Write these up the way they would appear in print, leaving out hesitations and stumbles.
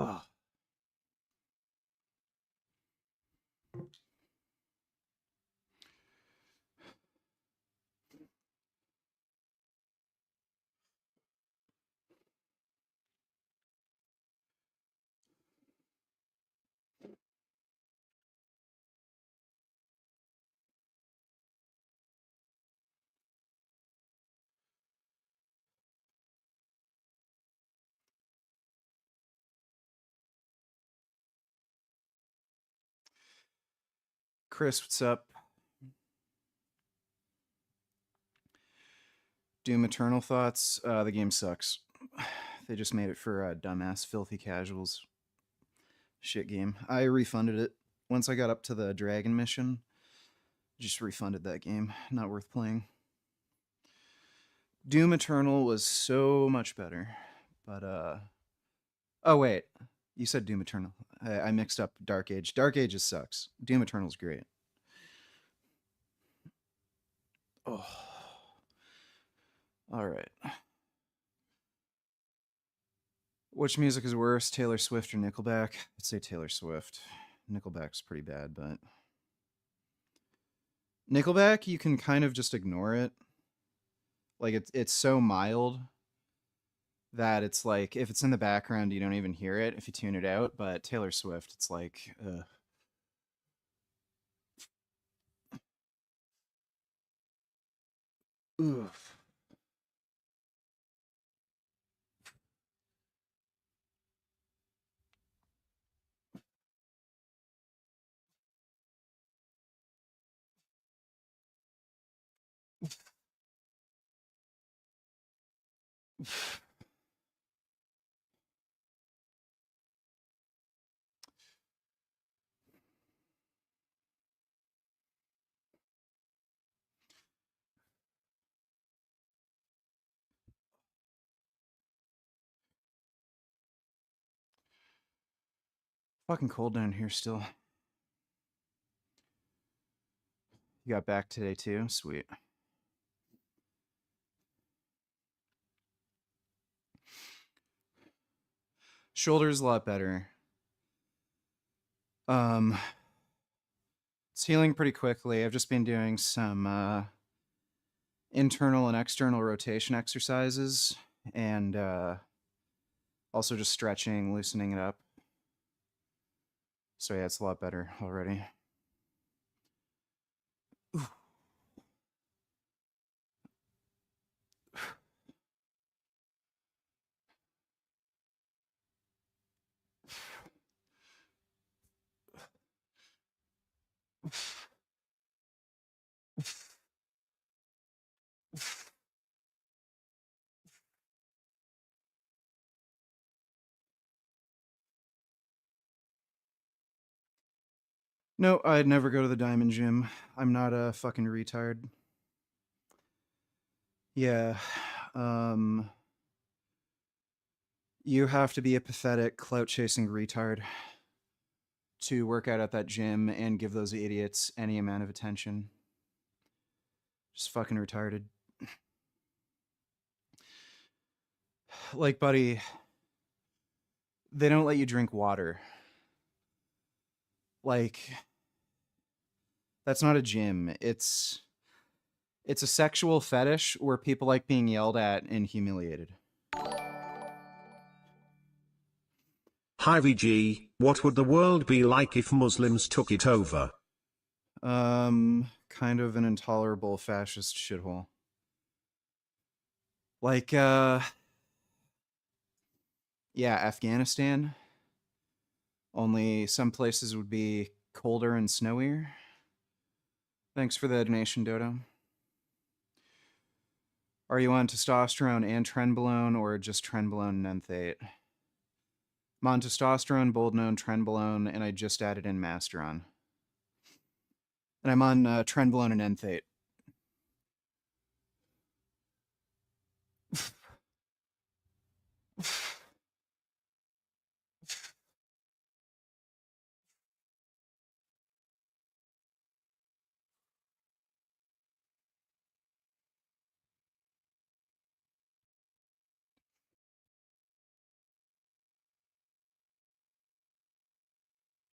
Oh. Chris, what's up? Doom Eternal thoughts? The game sucks. They just made it for dumbass, filthy casuals. Shit game. I refunded it once I got up to the dragon mission. Just refunded that game. Not worth playing. Doom Eternal was so much better, but oh wait, you said Doom Eternal. I mixed up Dark Age. Dark Ages sucks. Doom Eternal's great. Oh, all right. Which music is worse, Taylor Swift or Nickelback? I'd say Taylor Swift. Nickelback's pretty bad, but Nickelback, you can kind of just ignore it. Like it's so mild that it's like if it's in the background, you don't even hear it if you tune it out. But Taylor Swift, it's like, oof. Fucking cold down here still. You got back today too? Sweet. Shoulder's a lot better. Um, it's healing pretty quickly. I've just been doing some internal and external rotation exercises and also just stretching, loosening it up. So yeah, it's a lot better already. Ooh. No, I'd never go to the Diamond Gym. I'm not a fucking retard. Yeah. Um, you have to be a pathetic, clout chasing retard to work out at that gym and give those idiots any amount of attention. Just fucking retarded. Like, buddy, they don't let you drink water. Like, that's not a gym. It's a sexual fetish where people like being yelled at and humiliated. Hi VG, what would the world be like if Muslims took it over? Kind of an intolerable fascist shithole. Like, yeah, Afghanistan. Only some places would be colder and snowier. Thanks for the donation, Dodo. Are you on testosterone and trenbolone or just trenbolone and enthate? I'm on testosterone, boldenone, trenbolone, and I just added in masteron. And I'm on trenbolone and enthate.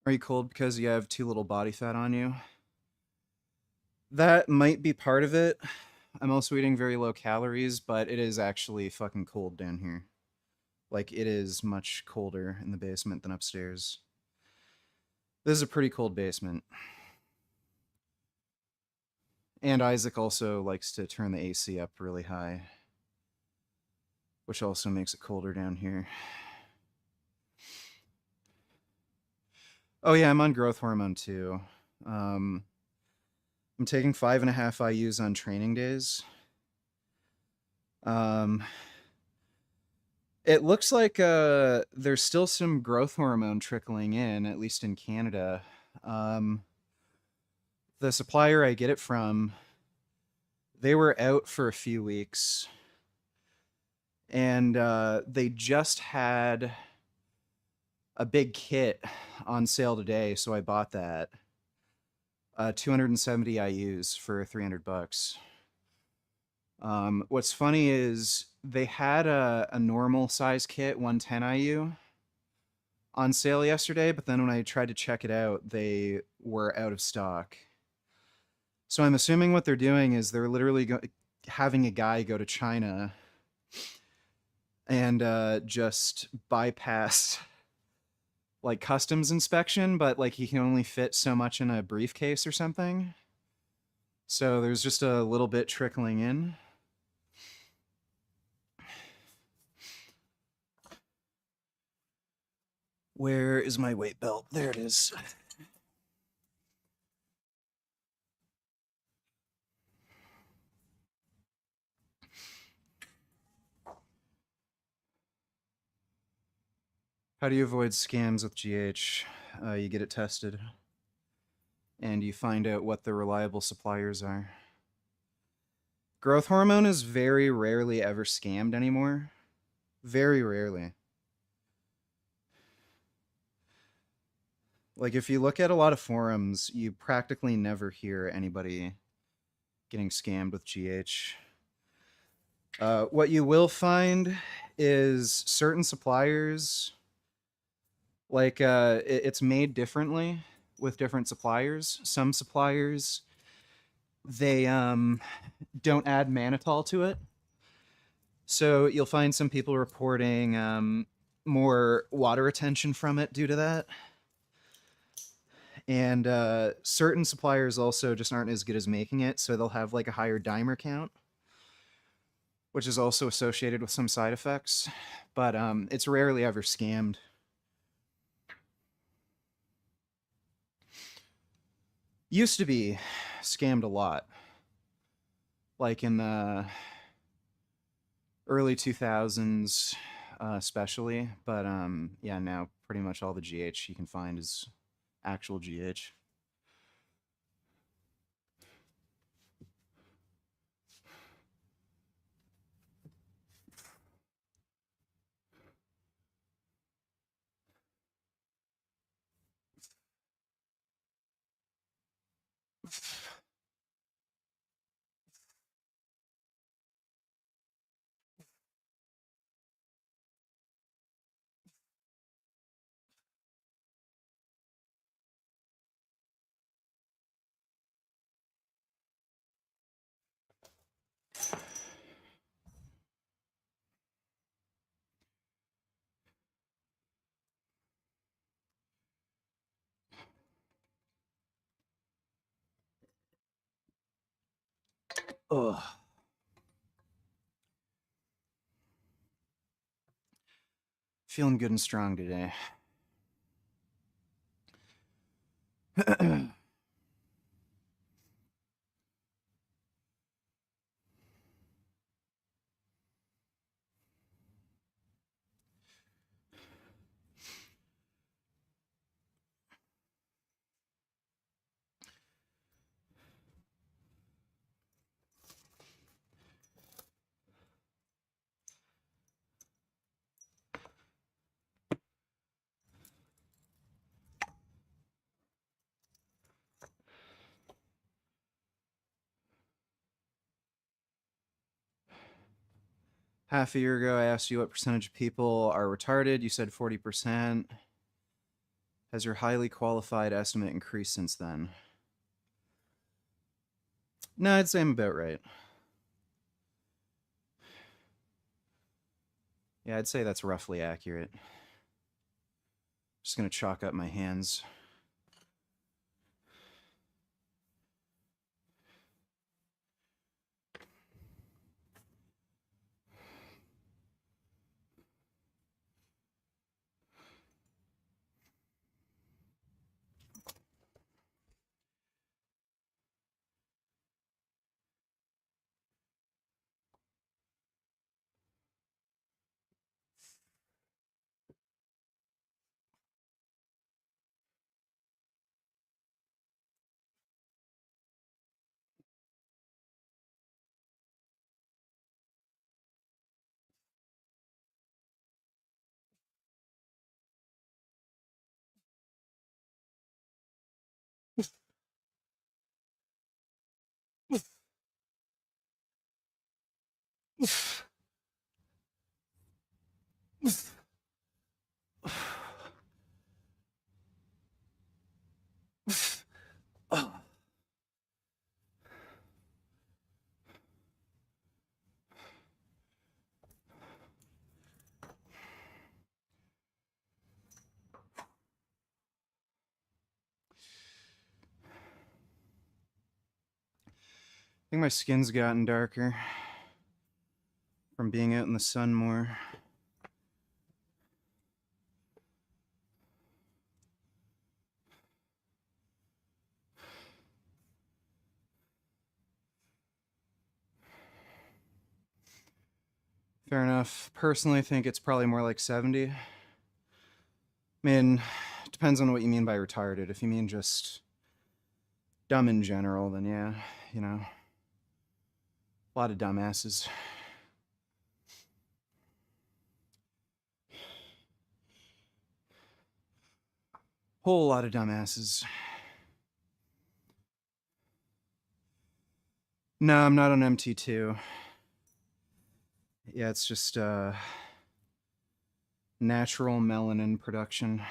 Are you cold because you have too little body fat on you? That might be part of it. I'm also eating very low calories, but it is actually fucking cold down here. Like, it is much colder in the basement than upstairs. This is a pretty cold basement. And Isaac also likes to turn the AC up really high, which also makes it colder down here. Oh yeah, I'm on growth hormone too. I'm taking 5.5 IUs on training days. Um, it looks like there's still some growth hormone trickling in, at least in Canada. Um, the supplier I get it from, they were out for a few weeks, and they just had a big kit on sale today, so I bought that. 270 IUs for $300. What's funny is they had a normal size kit, 110 IU, on sale yesterday, but then when I tried to check it out, they were out of stock. So I'm assuming what they're doing is they're literally having a guy go to China and just bypass like customs inspection, but like he can only fit so much in a briefcase or something. So there's just a little bit trickling in. Where is my weight belt? There it is. How do you avoid scams with GH? You get it tested, and you find out what the reliable suppliers are. Growth hormone is very rarely ever scammed anymore. Very rarely. Like, if you look at a lot of forums, you practically never hear anybody getting scammed with GH. What you will find is certain suppliers, like, it's made differently with different suppliers. Some suppliers, they don't add mannitol to it. So you'll find some people reporting more water retention from it due to that. And certain suppliers also just aren't as good as making it, so they'll have like a higher dimer count, which is also associated with some side effects. But it's rarely ever scammed. Used to be scammed a lot, like in the early 2000s, especially. But yeah, now pretty much all the GH you can find is actual GH. Ugh. Feeling good and strong today. Half a year ago, I asked you what percentage of people are retarded. You said 40%. Has your highly qualified estimate increased since then? No, I'd say I'm about right. Yeah, I'd say that's roughly accurate. Just gonna chalk up my hands. I think my skin's gotten darker from being out in the sun more. Fair enough. Personally, I think it's probably more like 70. I mean, it depends on what you mean by retarded. If you mean just dumb in general, then yeah, you know, a lot of dumbasses. Whole lot of dumbasses. No, I'm not on MT2. Yeah, it's just natural melanin production.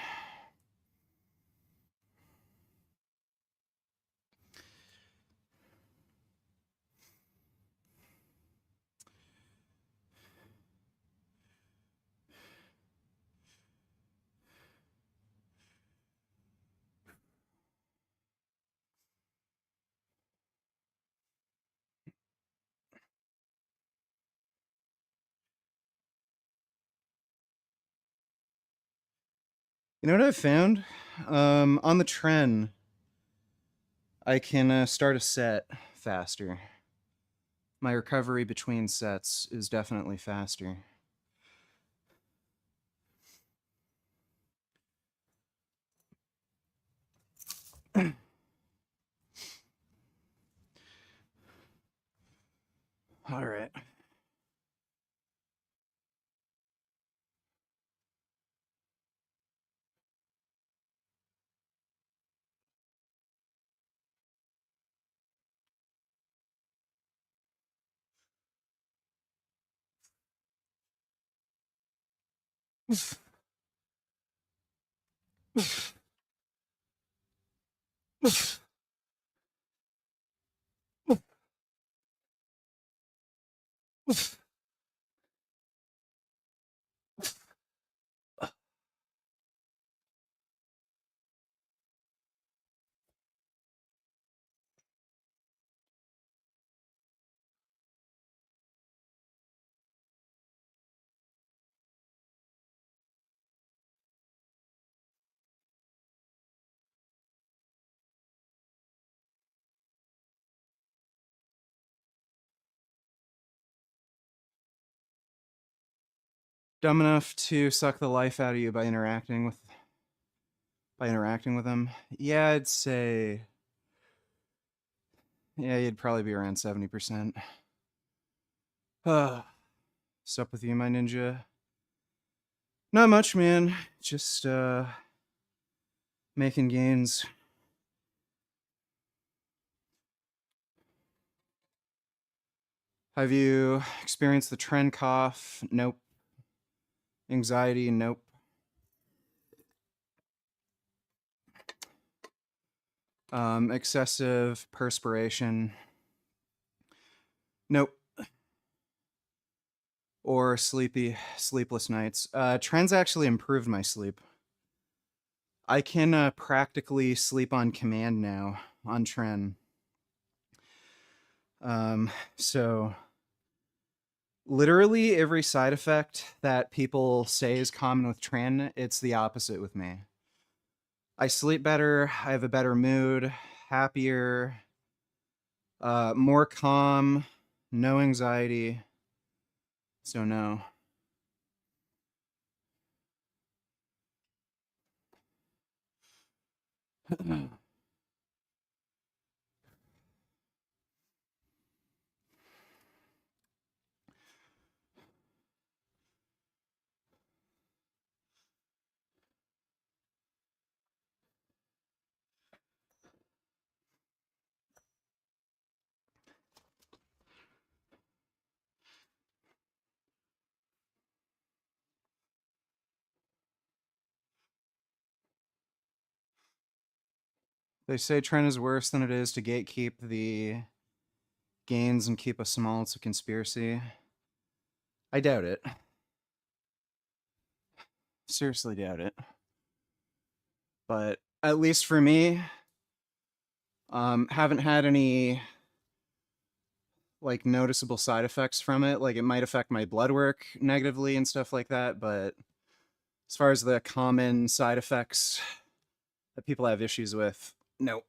You know what I've found? On the Tren, I can start a set faster. My recovery between sets is definitely faster. All right. Dumb enough to suck the life out of you by interacting with them. Yeah, I'd say yeah, you'd probably be around 70%. What's up with you, my ninja? Not much, man. Just making gains. Have you experienced the trend cough? Nope. Anxiety? Nope. Excessive perspiration. Nope. Or sleepless nights. Trends actually improved my sleep. I can practically sleep on command now on Tren. So literally every side effect that people say is common with Tren, it's the opposite with me. I sleep better, I have a better mood, happier, more calm, no anxiety. So no. They say Tren is worse than it is to gatekeep the gains and keep us small. It's a conspiracy. I doubt it. Seriously doubt it. But at least for me, haven't had any like noticeable side effects from it. Like it might affect my blood work negatively and stuff like that, but as far as the common side effects that people have issues with, no.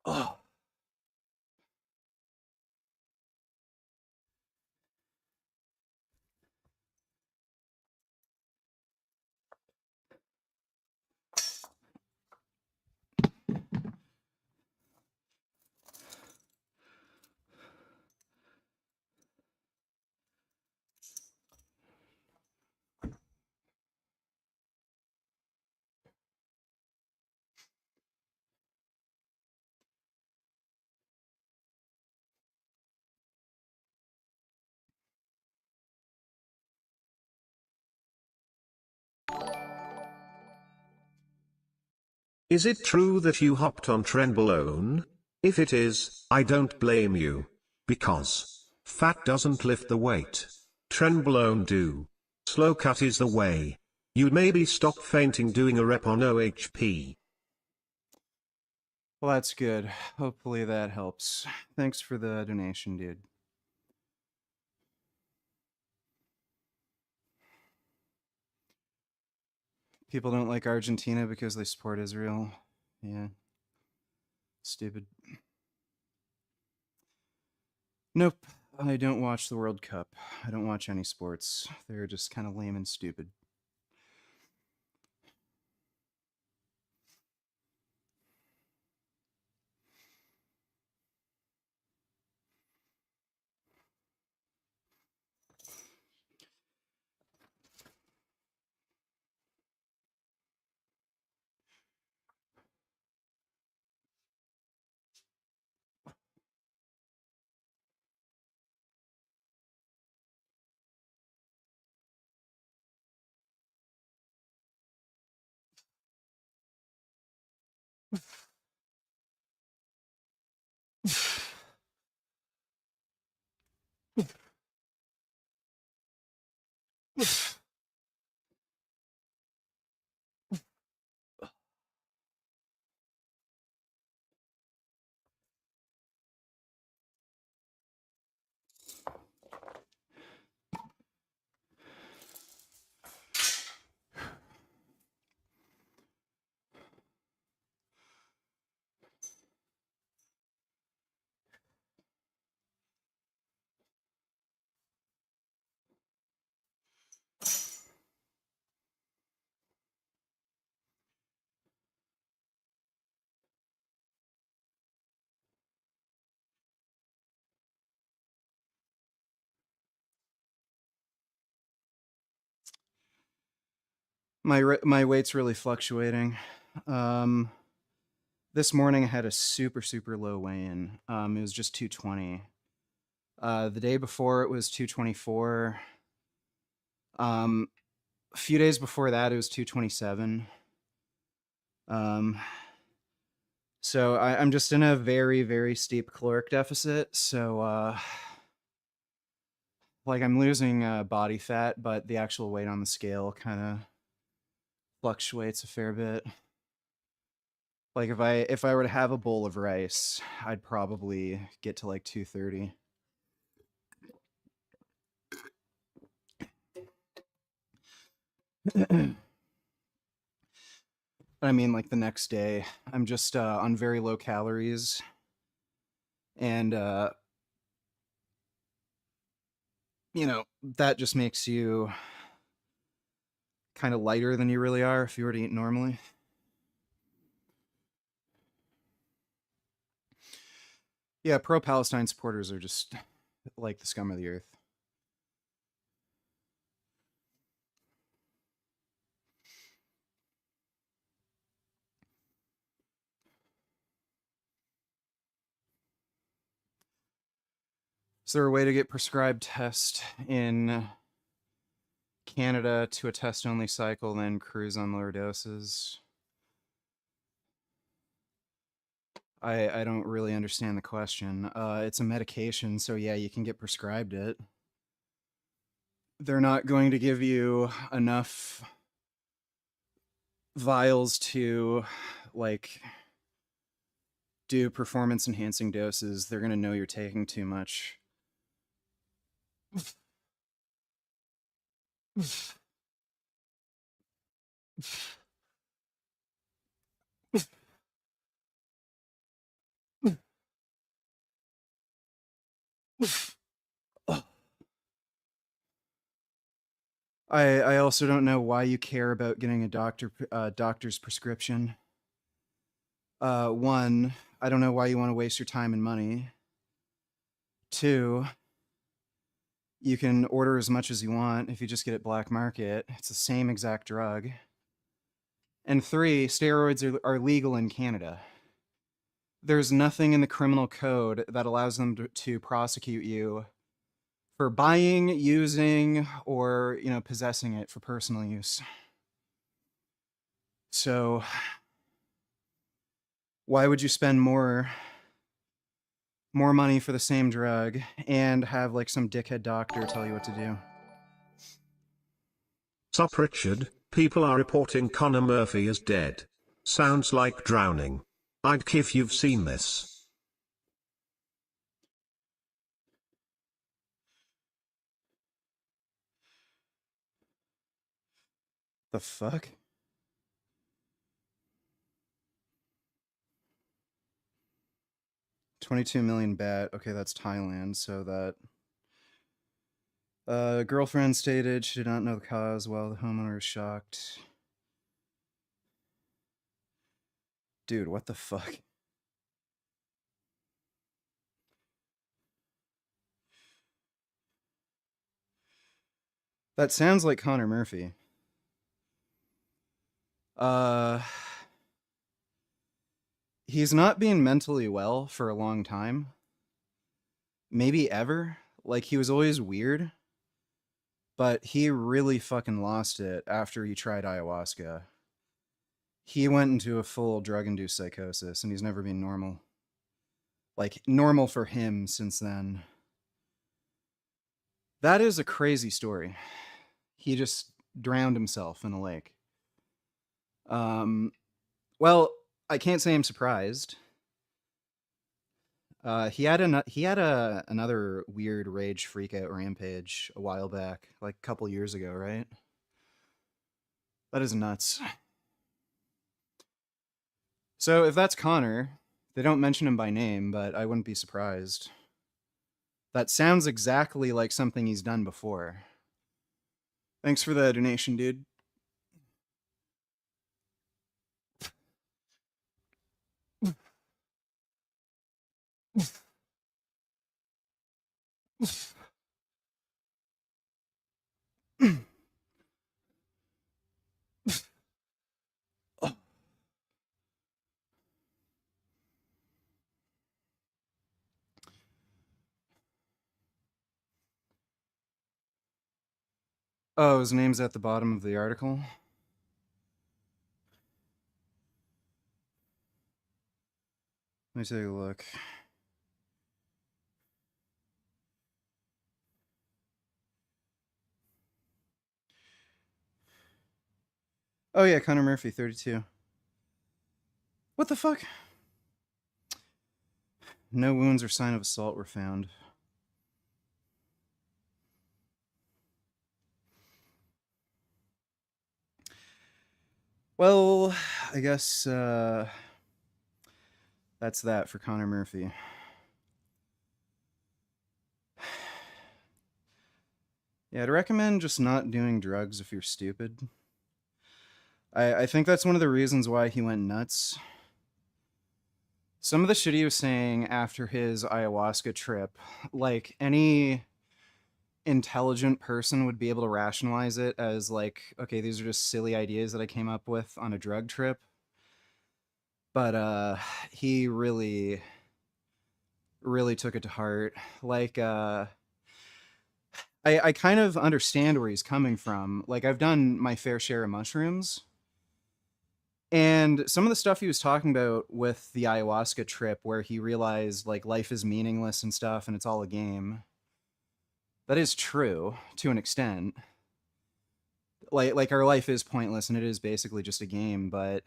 Oh. Is it true that you hopped on Trenbolone? If it is, I don't blame you. Because fat doesn't lift the weight. Trenbolone do. Slow cut is the way. You'd maybe stop fainting doing a rep on OHP. Well, that's good. Hopefully that helps. Thanks for the donation, dude. People don't like Argentina because they support Israel. Yeah. Stupid. Nope. I don't watch the World Cup. I don't watch any sports. They're just kind of lame and stupid. My weight's really fluctuating. Um, This morning I had a super, super low weigh-in. It was just 220. The day before it was 224. A few days before that it was 227. So I'm just in a very, very steep caloric deficit. So like I'm losing body fat, but the actual weight on the scale kind of fluctuates a fair bit. Like if I were to have a bowl of rice, I'd probably get to like 230. I mean, like the next day, I'm just on very low calories, and that just makes you kind of lighter than you really are if you were to eat normally. Yeah, pro-Palestine supporters are just like the scum of the earth. Is there a way to get prescribed test in Canada to a test-only cycle, then cruise on lower doses? I don't really understand the question. It's a medication, so yeah, you can get prescribed it. They're not going to give you enough vials to like do performance enhancing doses. They're going to know you're taking too much. I also don't know why you care about getting a doctor's prescription. One, I don't know why you want to waste your time and money. Two, you can order as much as you want if you just get it black market. It's the same exact drug. And three, steroids are legal in Canada. There's nothing in the criminal code that allows them to prosecute you for buying, using, or possessing it for personal use. So why would you spend more money for the same drug and have like some dickhead doctor tell you what to do? Sup Richard, people are reporting Connor Murphy as dead. Sounds like drowning. I'd if you've seen this. The fuck? $22 million baht. Okay, that's Thailand. So that girlfriend stated she did not know the cause while the homeowner was shocked. Dude, what the fuck? That sounds like Connor Murphy. Uh, he's not been mentally well for a long time. Maybe ever. Like, he was always weird. But he really fucking lost it after he tried ayahuasca. He went into a full drug-induced psychosis, and he's never been normal. Like, normal for him since then. That is a crazy story. He just drowned himself in a lake. Well, I can't say I'm surprised. He had another weird rage freakout rampage a while back, like a couple years ago, right? That is nuts. So if that's Connor, they don't mention him by name, but I wouldn't be surprised. That sounds exactly like something he's done before. Thanks for the donation, dude. Oh, his name's at the bottom of the article. Let me take a look. Oh yeah, Connor Murphy, 32. What the fuck? No wounds or sign of assault were found. Well, I guess that's that for Connor Murphy. Yeah, I'd recommend just not doing drugs if you're stupid. I think that's one of the reasons why he went nuts. Some of the shit he was saying after his ayahuasca trip, like any intelligent person would be able to rationalize it as like, okay, these are just silly ideas that I came up with on a drug trip. But he really took it to heart. Like I kind of understand where he's coming from. Like I've done my fair share of mushrooms. And some of the stuff he was talking about with the ayahuasca trip where he realized like life is meaningless and stuff and it's all a game. That is true to an extent. Like our life is pointless and it is basically just a game, but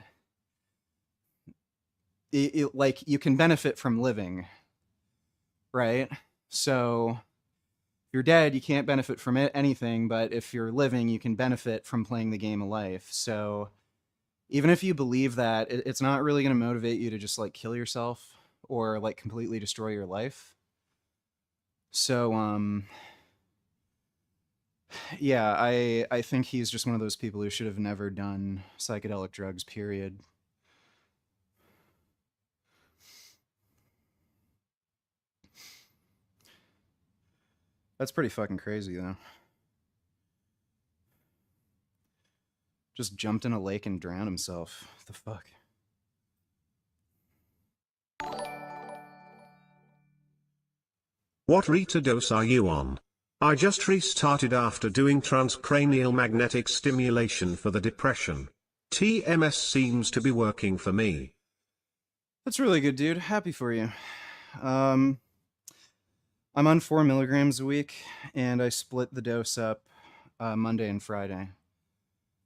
like you can benefit from living, right? So if you're dead, you can't benefit from anything, but if you're living, you can benefit from playing the game of life. So even if you believe that, it's not really going to motivate you to just like kill yourself or like completely destroy your life. So yeah, I think he's just one of those people who should have never done psychedelic drugs, period. That's pretty fucking crazy though. Just jumped in a lake and drowned himself. What the fuck? What Rita dose are you on? I just restarted after doing transcranial magnetic stimulation for the depression. TMS seems to be working for me. That's really good, dude. Happy for you. Um, I'm on 4 milligrams a week, and I split the dose up Monday and Friday.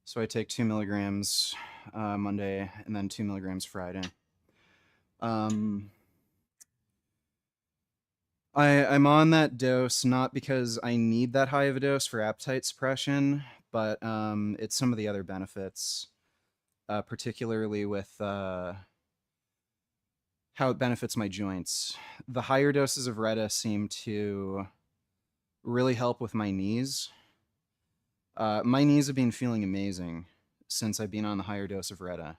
So I take 2 milligrams Monday and then 2 milligrams Friday. Um, I'm on that dose not because I need that high of a dose for appetite suppression, but it's some of the other benefits, particularly with how it benefits my joints. The higher doses of Retta seem to really help with my knees. My knees have been feeling amazing since I've been on the higher dose of Retta.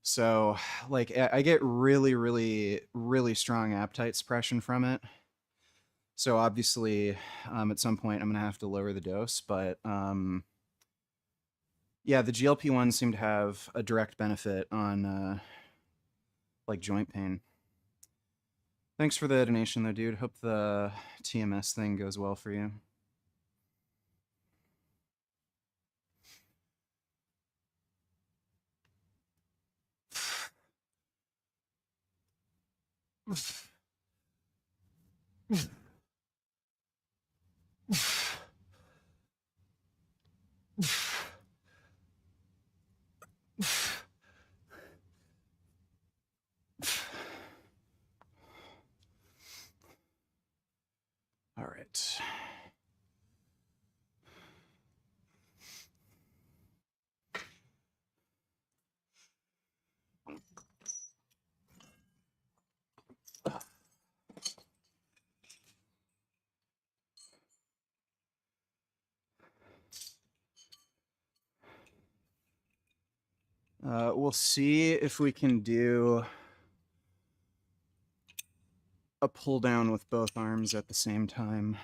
So, like, I get really, really, really strong appetite suppression from it. So, obviously, at some point, I'm going to have to lower the dose. But yeah, the GLP-1s seem to have a direct benefit on, like, joint pain. Thanks for the donation, though, dude. Hope the TMS thing goes well for you. All right. We'll see if we can do a pull down with both arms at the same time.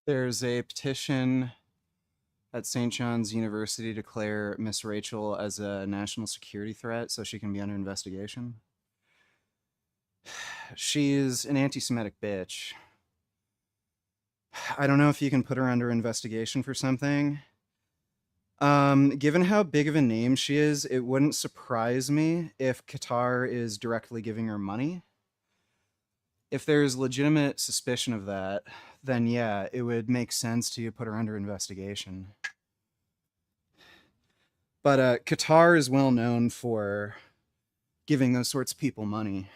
There's a petition at St. John's University to declare Miss Rachel as a national security threat so she can be under investigation. She's an anti-Semitic bitch. I don't know if you can put her under investigation for something. Given how big of a name she is, it wouldn't surprise me if Qatar is directly giving her money. If there's legitimate suspicion of that, then yeah, it would make sense to put her under investigation. But Qatar is well known for giving those sorts of people money.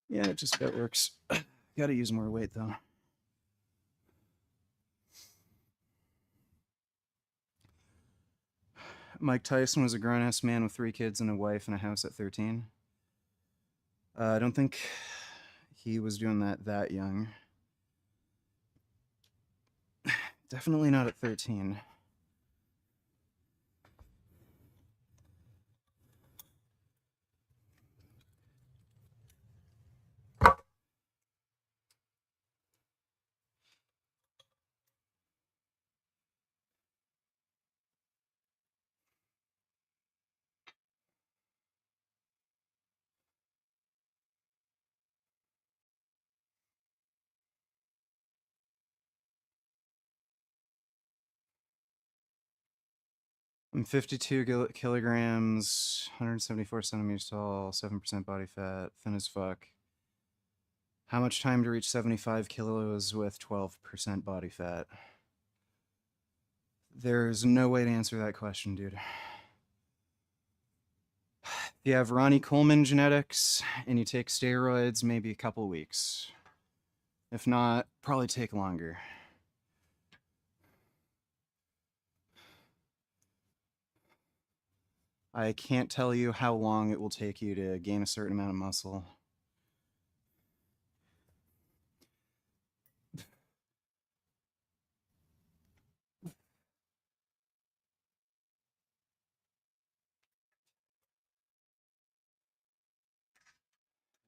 Yeah, it just about works. Gotta use more weight though. Mike Tyson was a grown-ass man with 3 kids and a wife and a house at 13. I don't think he was doing that young. Definitely not at 13. I'm 52 kilograms, 174 centimeters tall, 7% body fat, thin as fuck. How much time to reach 75 kilos with 12% body fat? There's no way to answer that question, dude. If you have Ronnie Coleman genetics and you take steroids, maybe a couple weeks. If not, probably take longer. I can't tell you how long it will take you to gain a certain amount of muscle.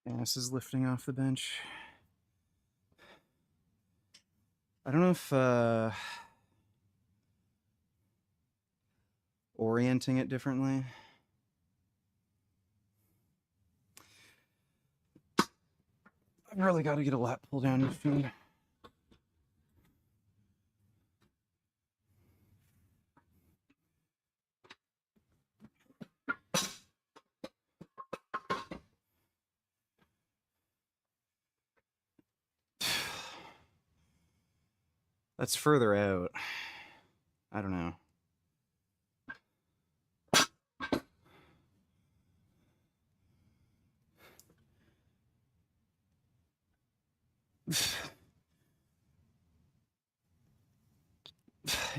Ass is lifting off the bench. I don't know if orienting it differently. I've really got to get a lat pull down machine. That's further out. I don't know.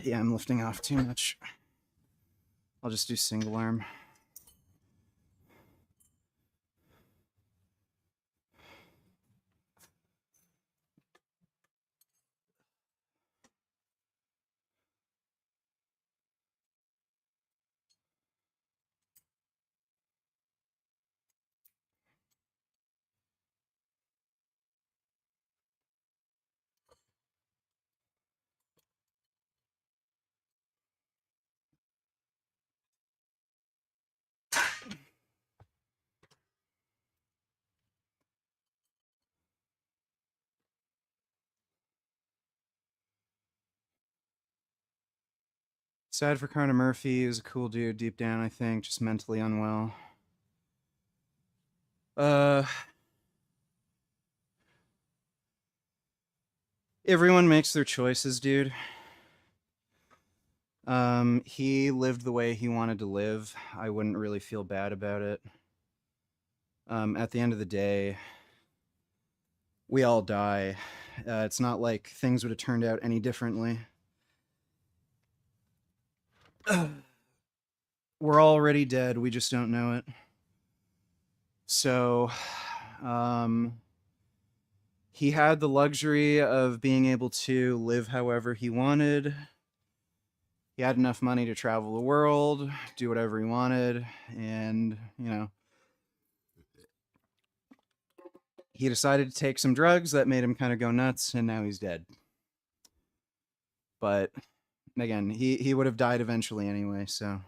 Yeah, I'm lifting off too much. I'll just do single arm. Sad for Carter Murphy. He was a cool dude deep down, I think, just mentally unwell. Everyone makes their choices, dude. He lived the way he wanted to live. I wouldn't really feel bad about it. At the end of the day, we all die. It's not like things would have turned out any differently. We're already dead. We just don't know it. So, He had the luxury of being able to live however he wanted. He had enough money to travel the world, do whatever he wanted, and, he decided to take some drugs that made him kind of go nuts, and now he's dead. But again, he would have died eventually anyway, so.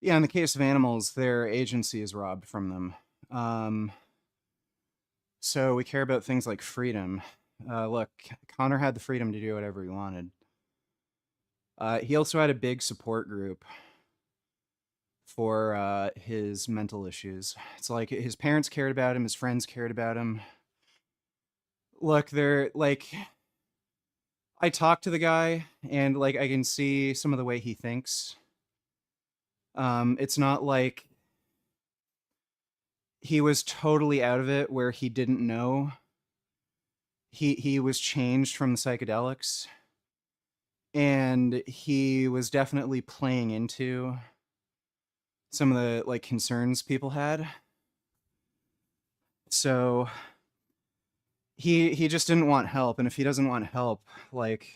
Yeah, in the case of animals, their agency is robbed from them. Um, so we care about things like freedom. Look, Connor had the freedom to do whatever he wanted. He also had a big support group for his mental issues. It's like his parents cared about him, his friends cared about him. Look, they're like, I talked to the guy, and like I can see some of the way he thinks. It's not like he was totally out of it where he didn't know. He was changed from the psychedelics, and he was definitely playing into some of the like concerns people had. So he just didn't want help, and if he doesn't want help, like,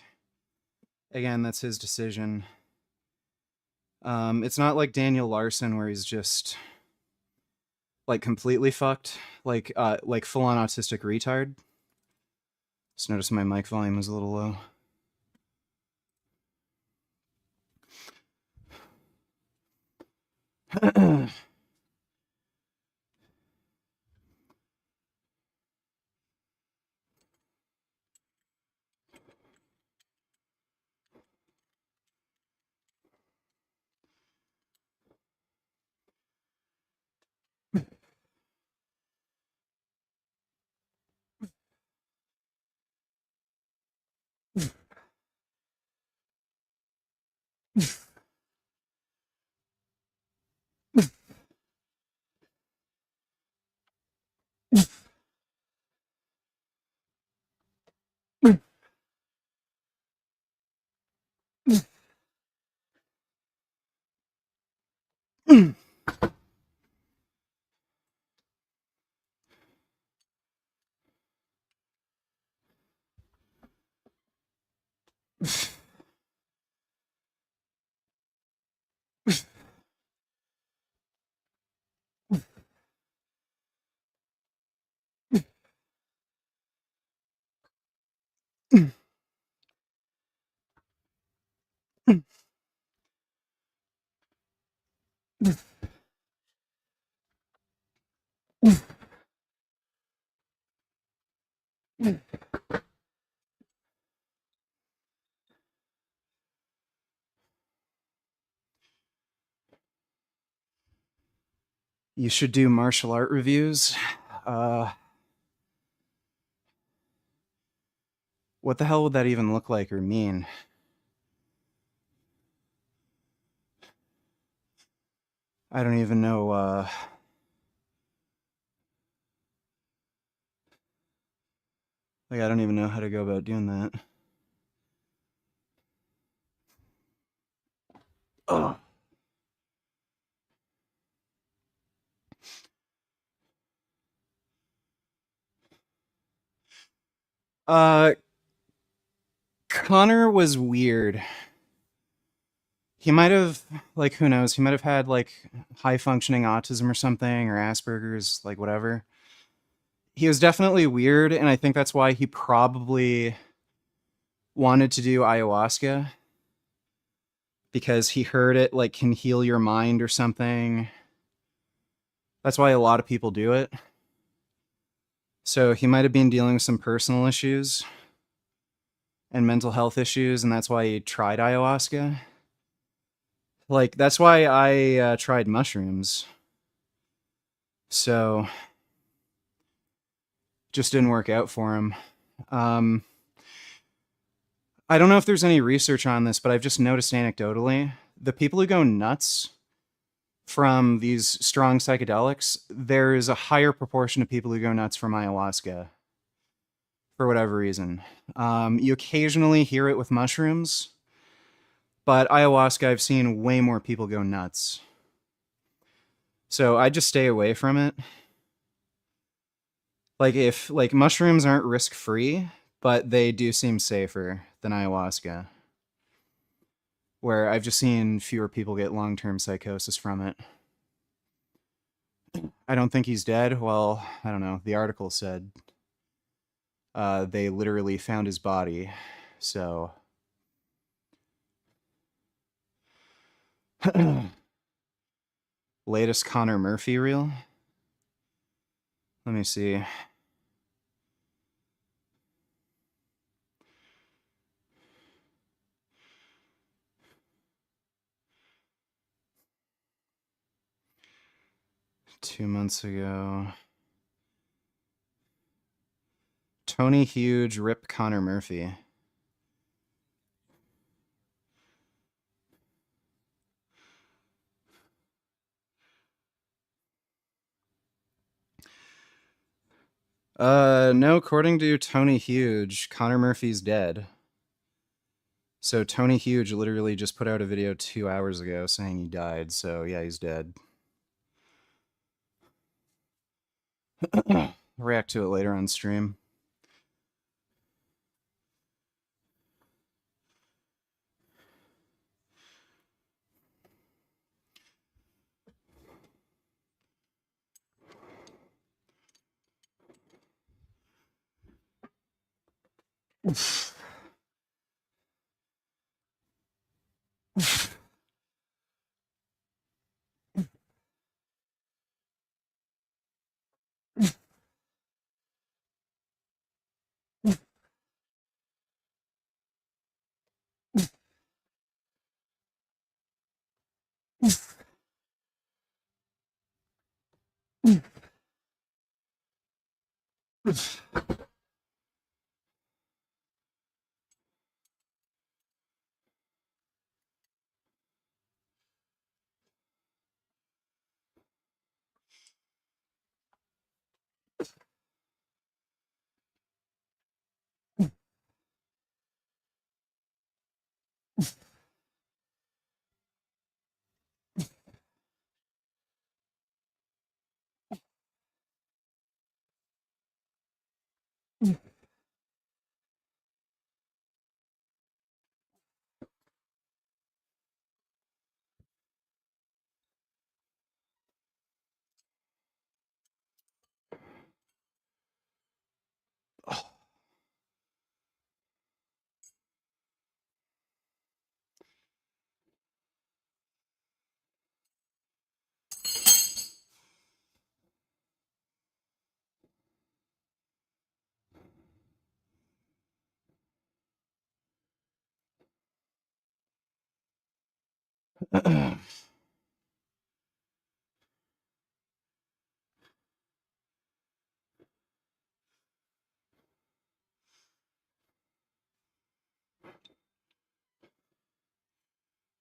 again, that's his decision. It's not like Daniel Larson where he's just like completely fucked, like full on autistic retard. Just noticed my mic volume was a little low. You should do martial art reviews. Uh, what the hell would that even look like or mean? I don't even know. Like, I don't even know how to go about doing that. Oh. Uh, Connor was weird. He might have, like, who knows? He might have had, like, high functioning autism or something, or Asperger's, like, whatever. He was definitely weird, and I think that's why he probably wanted to do ayahuasca, because he heard it, like, can heal your mind or something. That's why a lot of people do it. So he might have been dealing with some personal issues and mental health issues, and that's why he tried ayahuasca. Like, that's why I tried mushrooms. So, just didn't work out for him. Um, I don't know if there's any research on this, but I've just noticed anecdotally the people who go nuts from these strong psychedelics, there is a higher proportion of people who go nuts from ayahuasca for whatever reason. You occasionally hear it with mushrooms, but ayahuasca, I've seen way more people go nuts. So I just stay away from it. Like, if like mushrooms aren't risk free, but they do seem safer than ayahuasca, where I've just seen fewer people get long term psychosis from it. I don't think he's dead. Well, I don't know. The article said they literally found his body. So, latest Connor Murphy reel. Let me see. Two months ago. Tony Huge, rip Connor Murphy. No, according to Tony Huge, Connor Murphy's dead. So Tony Huge literally just put out a video 2 hours ago saying he died. So yeah, he's dead. React to it later on stream.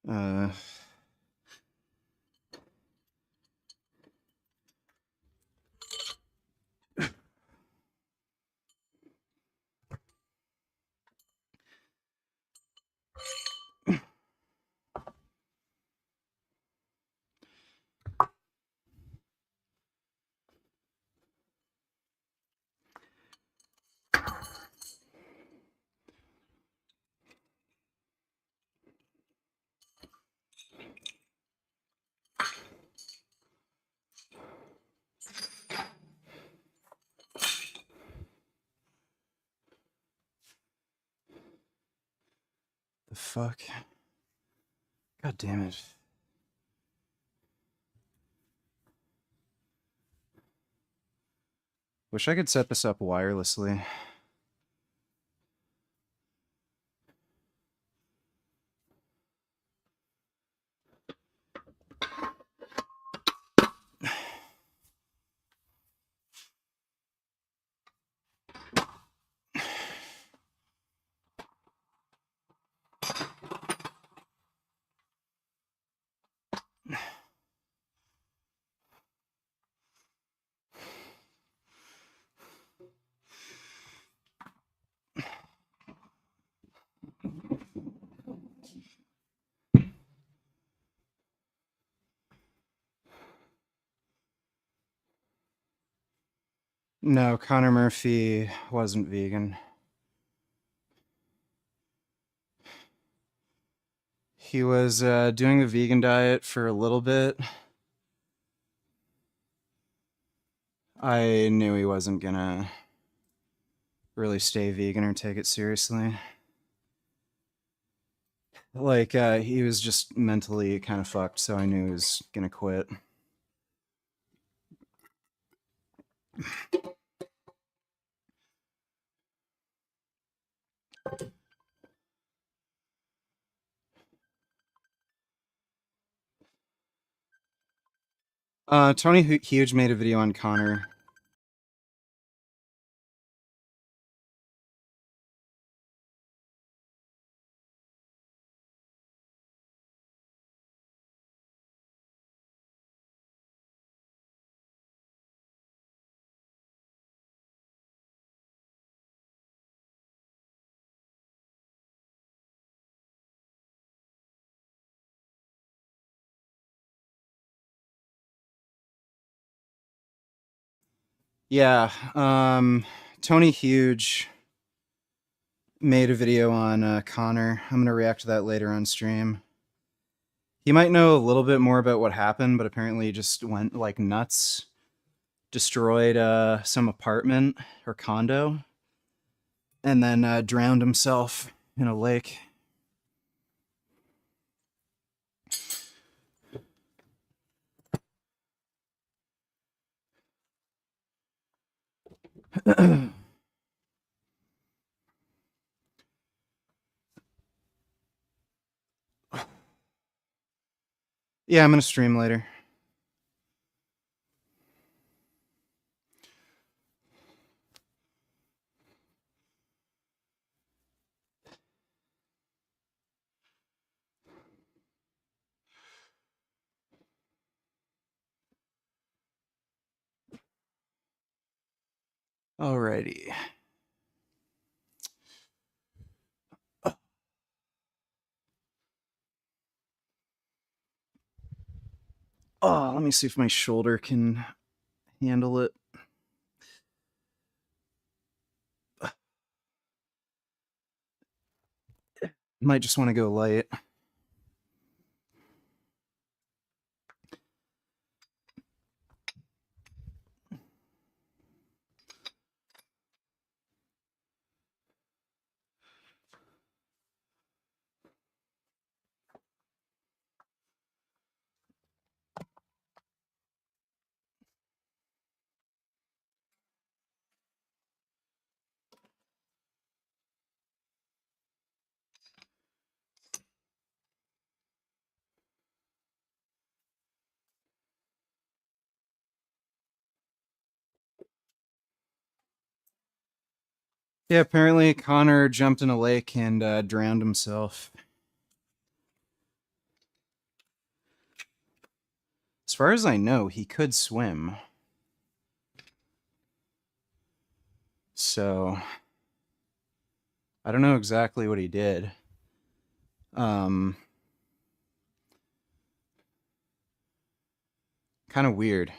Uh, the fuck? God damn it. Wish I could set this up wirelessly. No, Connor Murphy wasn't vegan. He was doing the vegan diet for a little bit. I knew he wasn't gonna really stay vegan or take it seriously. Like, he was just mentally kind of fucked, so I knew he was gonna quit. Tony Huge made a video on Connor. Yeah, Tony Huge made a video on Connor. I'm gonna react to that later on stream. He might know a little bit more about what happened, but apparently he just went like nuts, destroyed some apartment or condo, and then drowned himself in a lake. Yeah, I'm gonna stream later. Alrighty. Oh, let me see if my shoulder can handle it. Might just want to go light. Yeah, apparently Connor jumped in a lake and drowned himself. far as I know, he could swim. So I don't know exactly what he did. Kind of weird.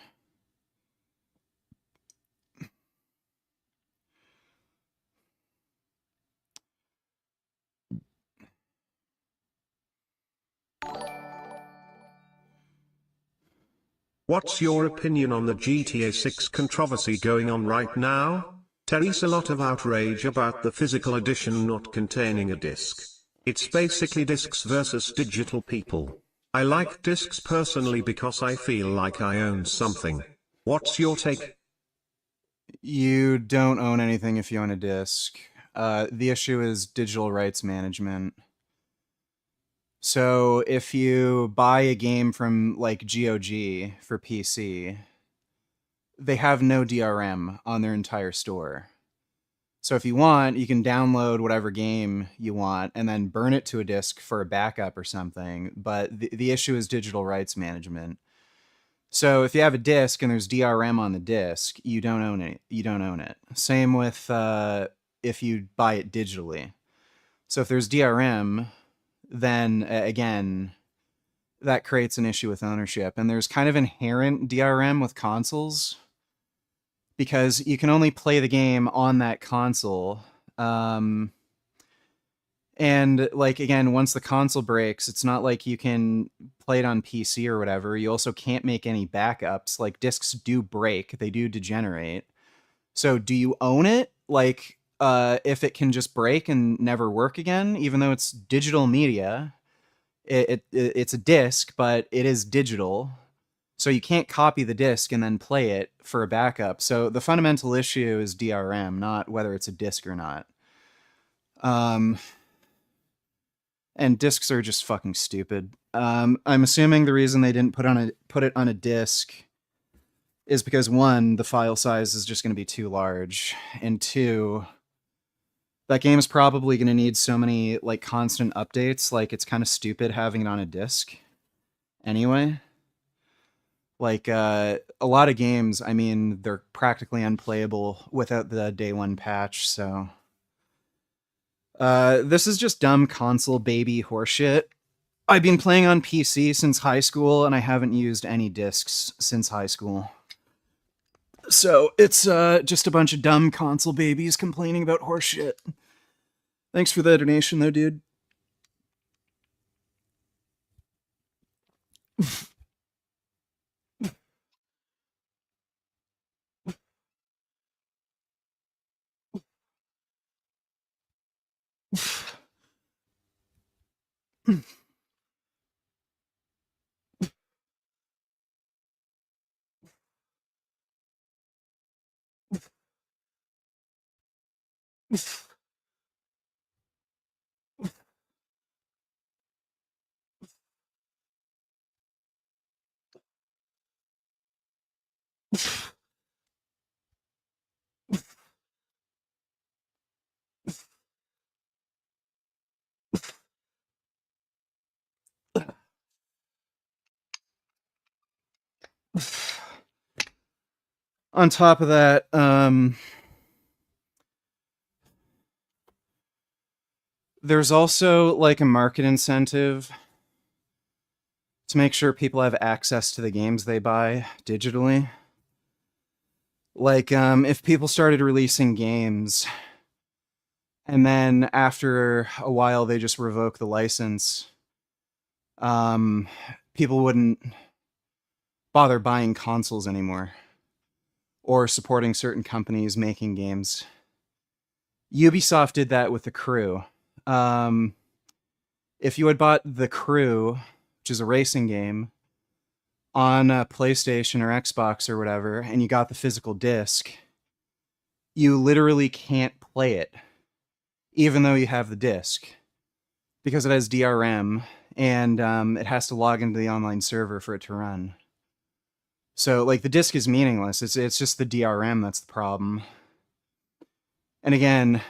What's your opinion on the GTA 6 controversy going on right now? There's a lot of outrage about the physical edition not containing a disc. It's basically discs versus digital people. I like discs personally because I feel like I own something. What's your take? You don't own anything if you own a disc. The issue is digital rights management. So if you buy a game from like GOG for PC, they have no DRM on their entire store. So if you want, you can download whatever game you want and then burn it to a disk for a backup or something. But the issue is digital rights management. So if you have a disk and there's DRM on the disk, you don't own it. You don't own it. Same with if you buy it digitally. So if there's DRM, then again, that creates an issue with ownership. And there's kind of inherent DRM with consoles because you can only play the game on that console. And like again, once the console breaks, it's not like you can play it on PC or whatever. You also can't make any backups. Like discs do break, they do degenerate. So do you own it? Like if it can just break and never work again, even though it's digital media, it's a disc, but it is digital. So you can't copy the disc and then play it for a backup. So the fundamental issue is DRM, not whether it's a disc or not. And discs are just fucking stupid. I'm assuming the reason they didn't put it on a disc is because one, the file size is just going to be too large, and two, that game is probably going to need so many like constant updates. Like it's kind of stupid having it on a disc. Anyway, like a lot of games, I mean, they're practically unplayable without the day one patch. So this is just dumb console baby horseshit. I've been playing on PC since high school, and I haven't used any discs since high school. So it's just a bunch of dumb console babies complaining about horseshit. Thanks for the donation, though, dude. On top of that, there's also like a market incentive to make sure people have access to the games they buy digitally. Like, if people started releasing games and then after a while they just revoke the license, people wouldn't bother buying consoles anymore or supporting certain companies making games. Ubisoft did that with The Crew. If you had bought The Crew, which is a racing game, on a PlayStation or Xbox or whatever, and you got the physical disc, you literally can't play it, even though you have the disc, because it has DRM, and it has to log into the online server for it to run. So, like, the disc is meaningless. It's just the DRM that's the problem. And again,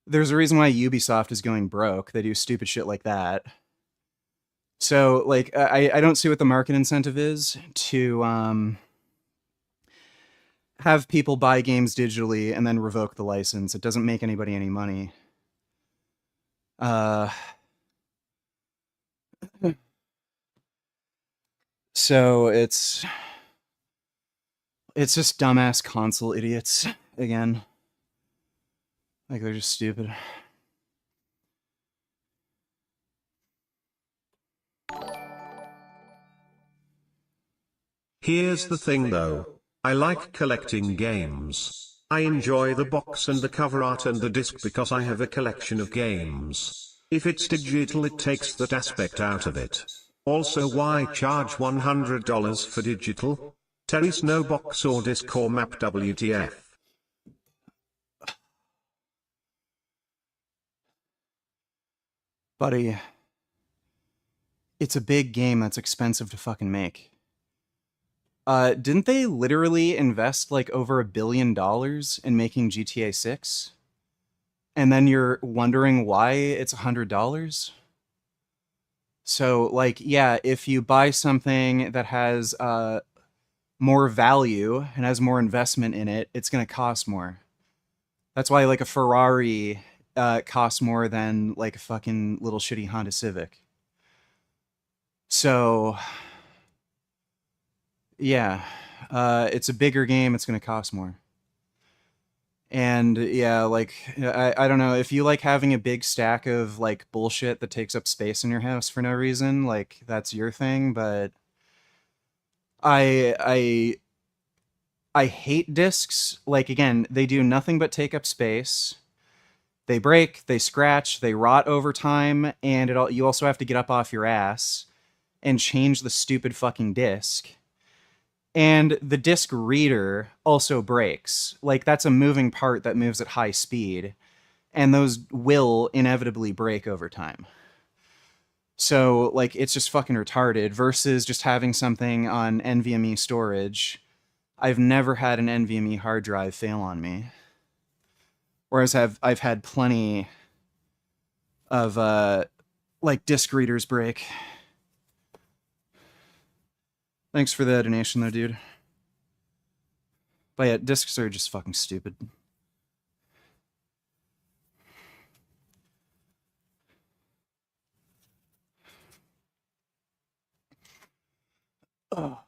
there's a reason why Ubisoft is going broke. They do stupid shit like that. So like I don't see what the market incentive is to have people buy games digitally and then revoke the license. It doesn't make anybody any money. Uh, so it's just dumbass console idiots again. Like they're just stupid. Here's the thing though. I like collecting games. I enjoy the box and the cover art and the disc because I have a collection of games. If it's digital it takes that aspect out of it. Also, why charge $100 for digital? Terry's no box or disc or map, WTF. Buddy, it's a big game that's expensive to fucking make. Didn't they literally invest like over $1 billion in making GTA 6? And then you're wondering why it's $100? So, like, yeah, if you buy something that has more value and has more investment in it, it's going to cost more. That's why, like, a Ferrari costs more than, like, a fucking little shitty Honda Civic. So, yeah, it's a bigger game, it's going to cost more. And yeah, like I don't know if you like having a big stack of like bullshit that takes up space in your house for no reason, like that's your thing, but I I I hate discs. Like again, they do nothing but take up space. They break, they scratch, they rot over time, and you also have to get up off your ass and change the stupid fucking disc. And the disc reader also breaks. Like that's a moving part that moves at high speed, and those will inevitably break over time. So like it's just fucking retarded versus just having something on NVMe storage. I've never had an NVMe hard drive fail on me. Whereas I've had plenty of like disk readers break. Thanks for the donation though, dude. But yeah, discs are just fucking stupid. Oh.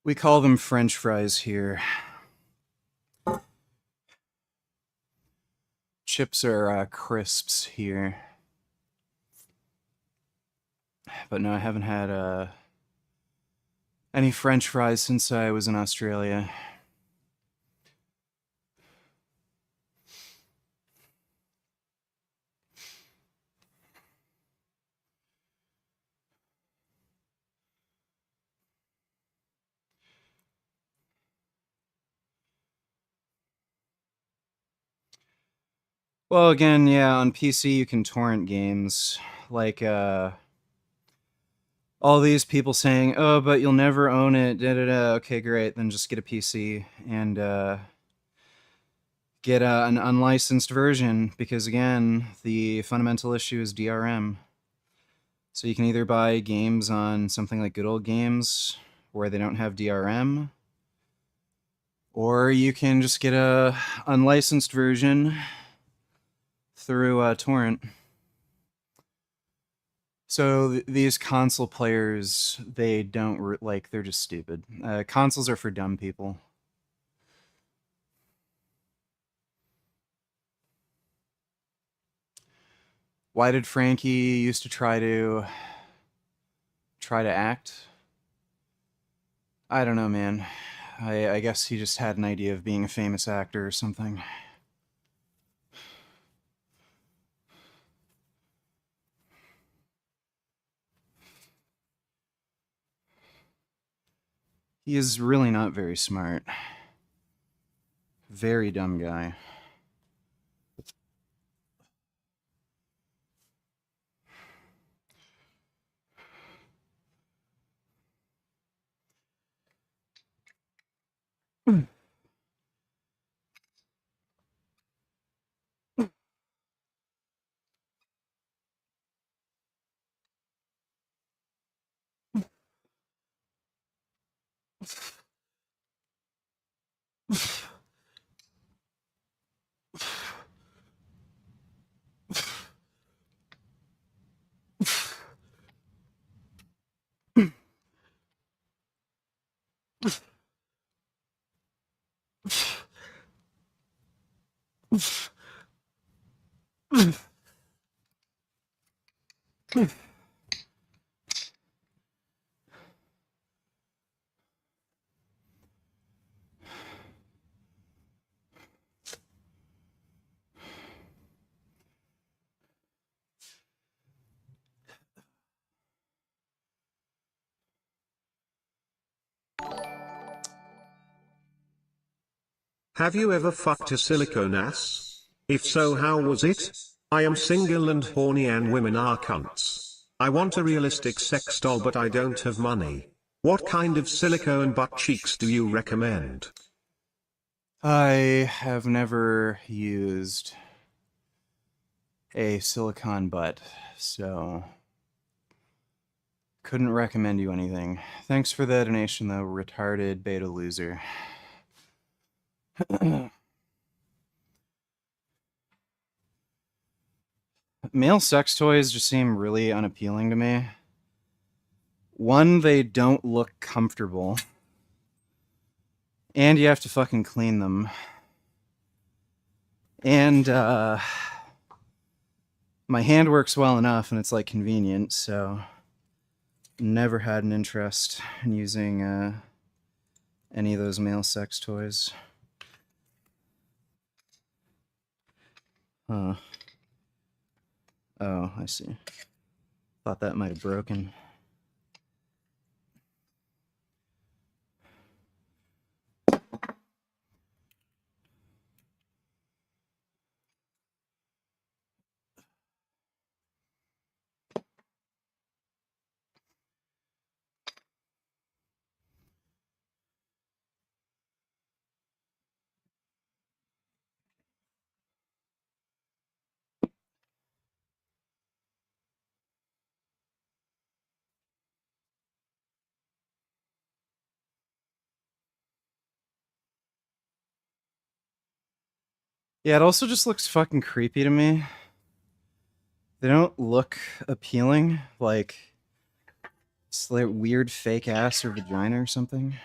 We call them French fries here. Chips are crisps here. But no, I haven't had any French fries since I was in Australia. Well, again, yeah, on PC you can torrent games like all these people saying, "Oh, but you'll never own it." Da da da. Okay, great. Then just get a PC and get an unlicensed version because again, the fundamental issue is DRM. So you can either buy games on something like Good Old Games where they don't have DRM, or you can just get a unlicensed version through torrent. So these console players, they don't like. They're just stupid. Consoles are for dumb people. Why did Frankie used to try to act? I don't know, man. I guess he just had an idea of being a famous actor or something. He is really not very smart. Very dumb guy. Have you ever fucked a silicone ass? If so, how was it? I am single and horny and women are cunts. I want a realistic sex doll but I don't have money. What kind of silicone butt cheeks do you recommend? I have never used a silicone butt, so couldn't recommend you anything. Thanks for the donation, though, retarded beta loser. Male sex toys just seem really unappealing to me. One, they don't look comfortable. And you have to fucking clean them. And my hand works well enough and it's like convenient, so never had an interest in using any of those male sex toys. Huh. Oh, I see. Thought that might have broken. Yeah, it also just looks fucking creepy to me. They don't look appealing, like it's like weird fake ass or vagina or something.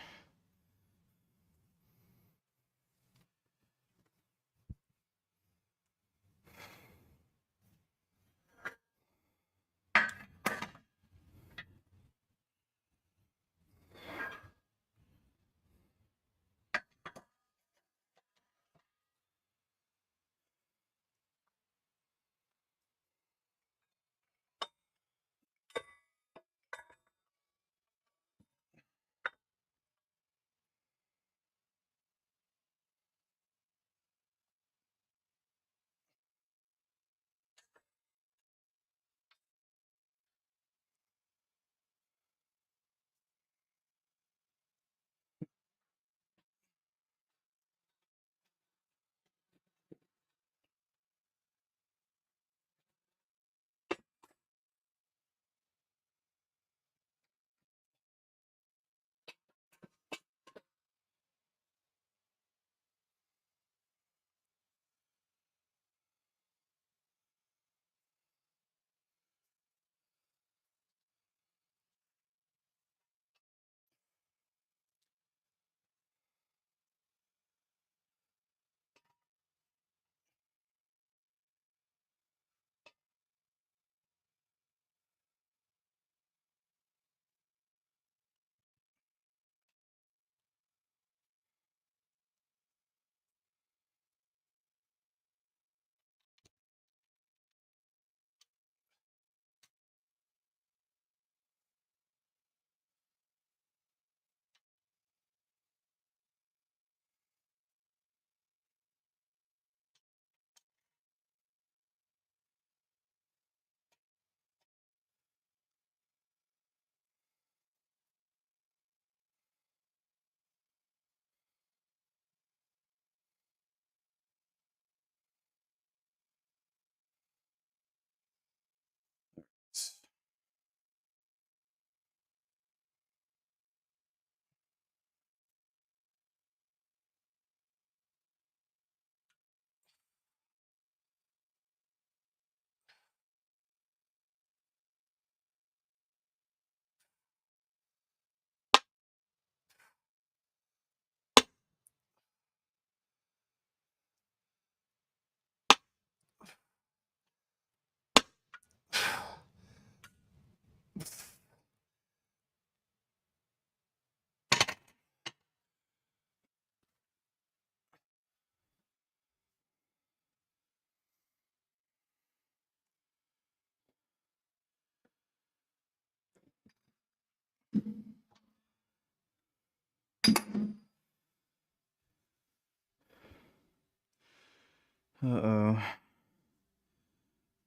Uh-oh.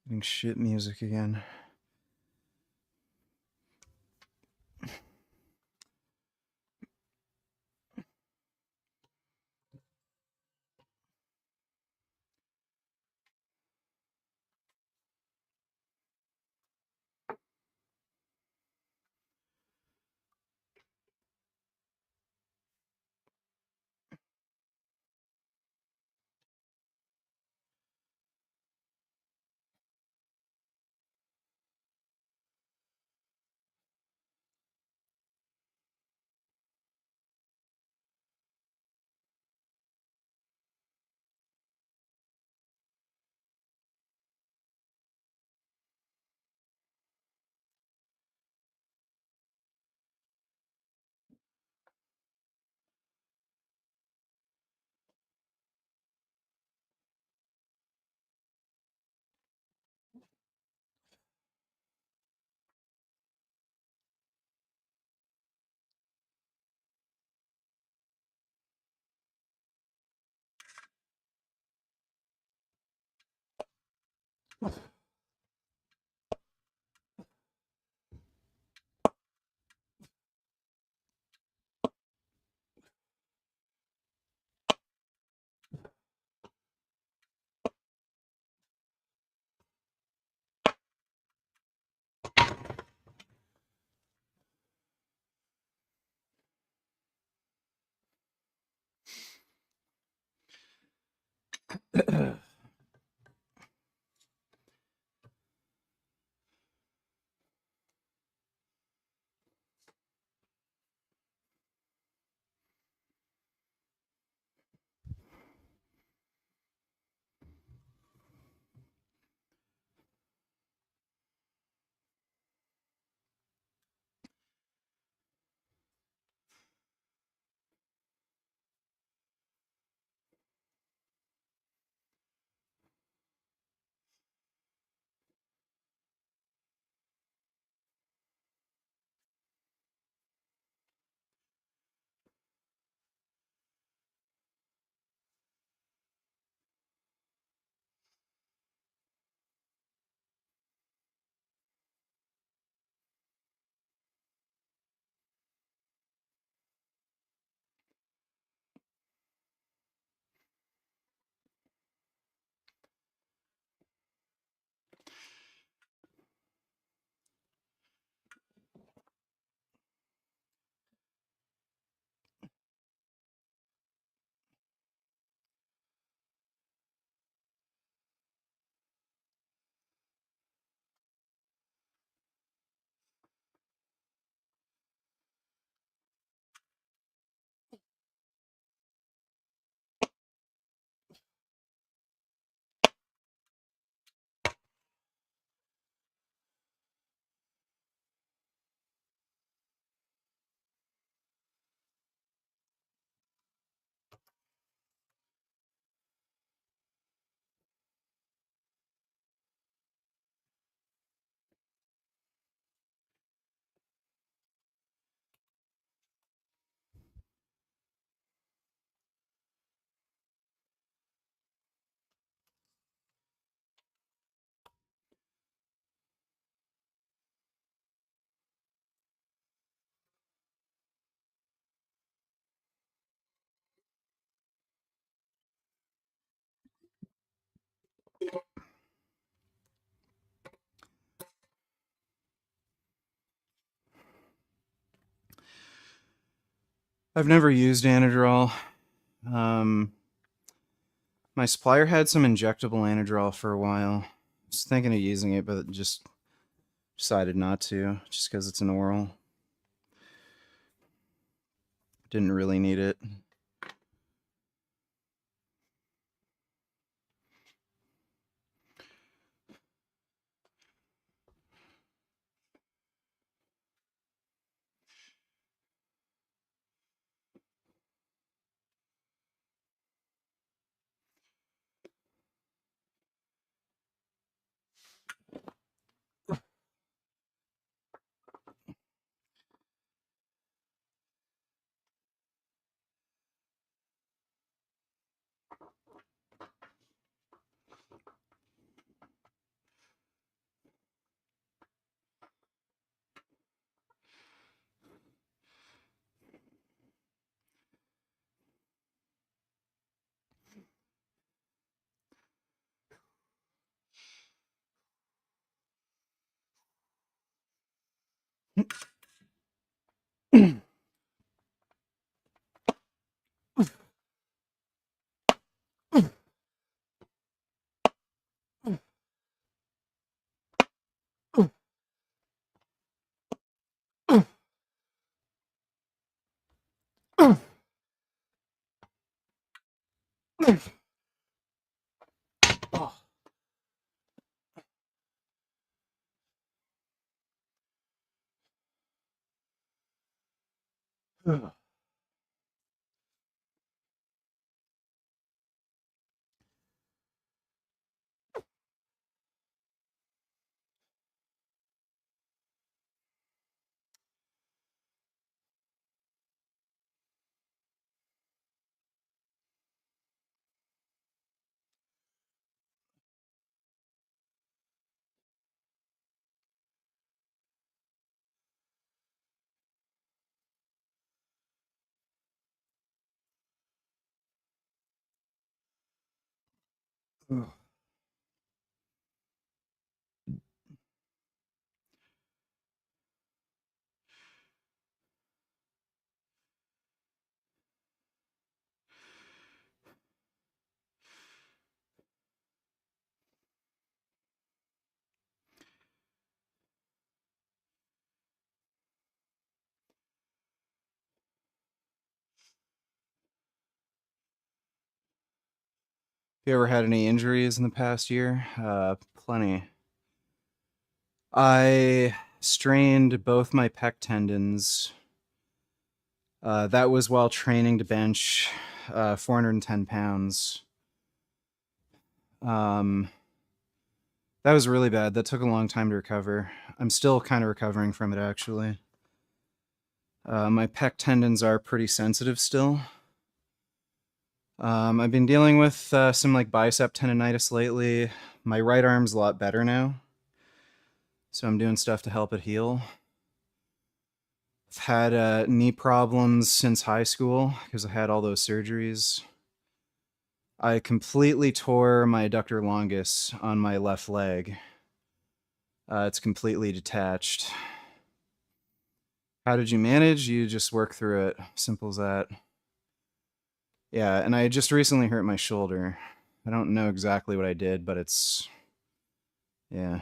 Getting shit music again. I've never used Anadrol. Um, my supplier had some injectable Anadrol for a while. I was thinking of using it, but just decided not to, just because it's an oral. Didn't really need it. You ever had any injuries in the past year? Plenty. I strained both my pec tendons. That was while training to bench 410 pounds. Um, that was really bad. That took a long time to recover. I'm still kind of recovering from it, actually. My pec tendons are pretty sensitive still. I've been dealing with some like bicep tendonitis lately. My right arm's a lot better now, so I'm doing stuff to help it heal. I've had knee problems since high school because I had all those surgeries. I completely tore my adductor longus on my left leg. It's completely detached. How did you manage? You just work through it. Simple as that. Yeah, and I just recently hurt my shoulder. I don't know exactly what I did, but yeah.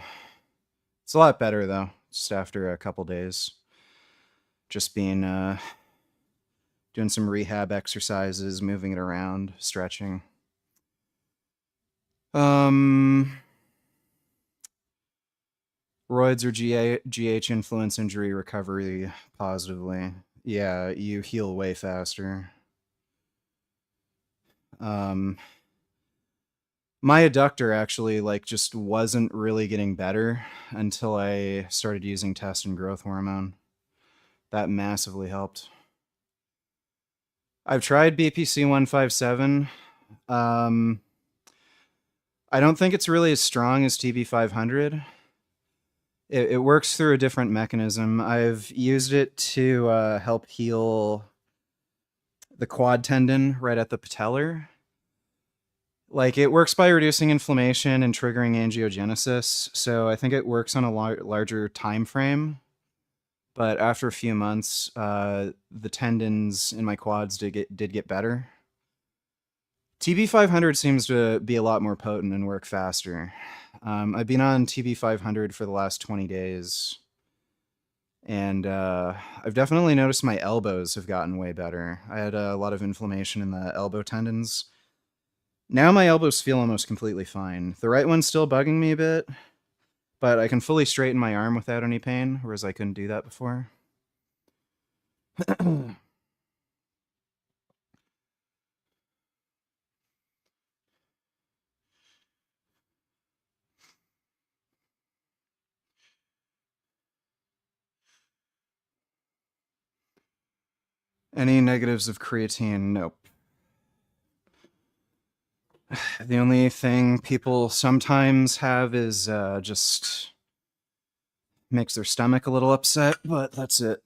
It's a lot better though, just after a couple days. Just being doing some rehab exercises, moving it around, stretching. Um Roids or GH influence injury recovery positively. Yeah, you heal way faster. Um my adductor actually like just wasn't really getting better until I started using test and growth hormone. That massively helped. I've tried BPC 157. Um I don't think it's really as strong as TB 500. It works through a different mechanism. I've used it to help heal the quad tendon right at the patellar. Like it works by reducing inflammation and triggering angiogenesis. So I think it works on a larger time frame. But after a few months, the tendons in my quads did get better. TB 500 seems to be a lot more potent and work faster. I've been on TB 500 for the last 20 days. And I've definitely noticed my elbows have gotten way better. I had a lot of inflammation in the elbow tendons. Now my elbows feel almost completely fine. The right one's still bugging me a bit, but I can fully straighten my arm without any pain, whereas I couldn't do that before. Any negatives of creatine? Nope. The only thing people sometimes have is just makes their stomach a little upset, but that's it.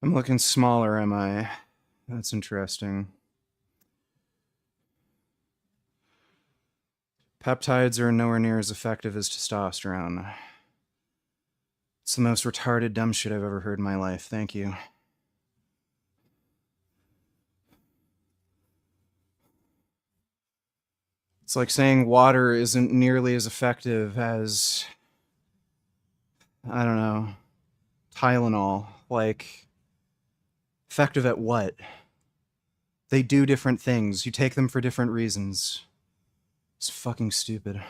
I'm looking smaller, am I? That's interesting. Peptides are nowhere near as effective as testosterone. It's the most retarded dumb shit I've ever heard in my life. Thank you. It's like saying water isn't nearly as effective as, I don't know, Tylenol. Like, effective at what? They do different things. You take them for different reasons. It's fucking stupid.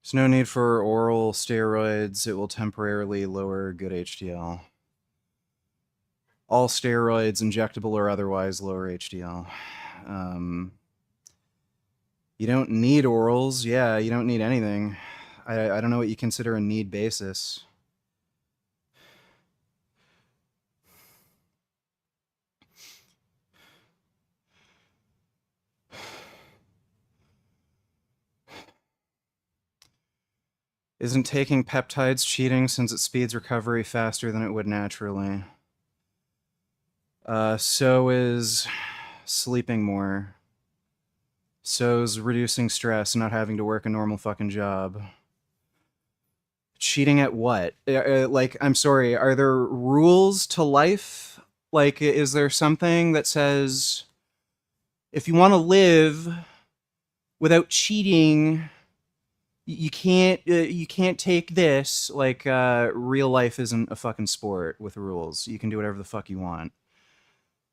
There's no need for oral steroids. It will temporarily lower good HDL. All steroids, injectable or otherwise, lower HDL. You don't need orals. Yeah, you don't need anything. I don't know what you consider a need basis. Isn't taking peptides cheating since it speeds recovery faster than it would naturally? So is sleeping more. So's reducing stress, not having to work a normal fucking job. Cheating at what? Like, I'm sorry, are there rules to life? Like, is there something that says if you want to live without cheating, you can't take this? Like, real life isn't a fucking sport with rules. You can do whatever the fuck you want.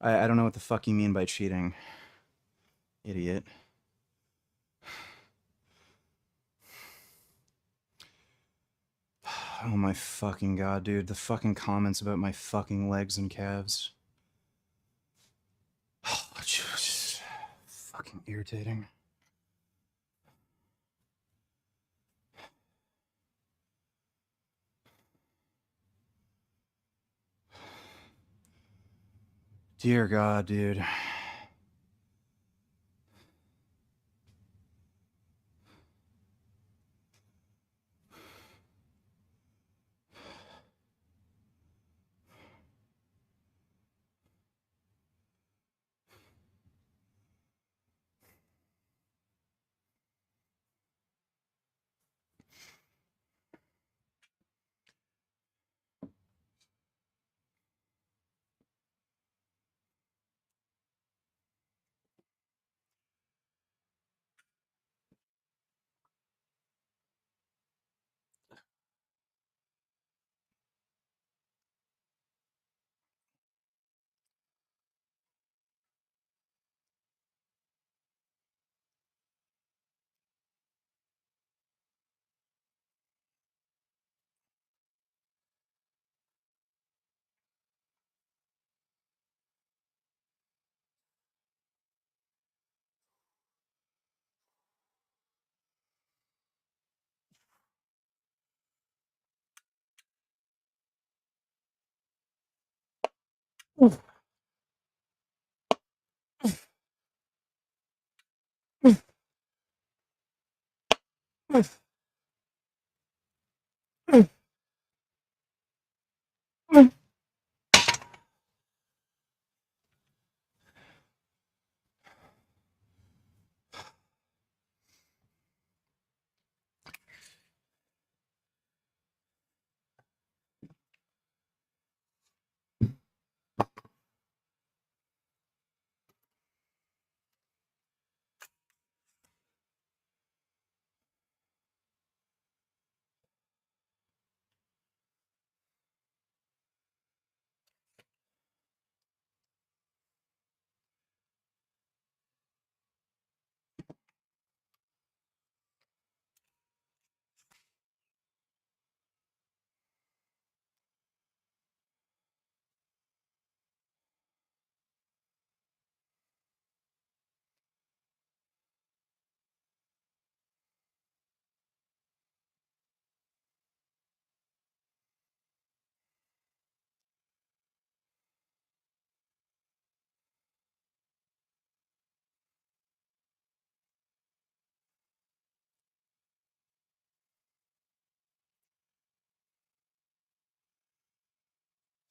I don't know what the fuck you mean by cheating, idiot. Oh my fucking god, dude. The fucking comments about my fucking legs and calves. Oh, just fucking irritating. Dear God, dude.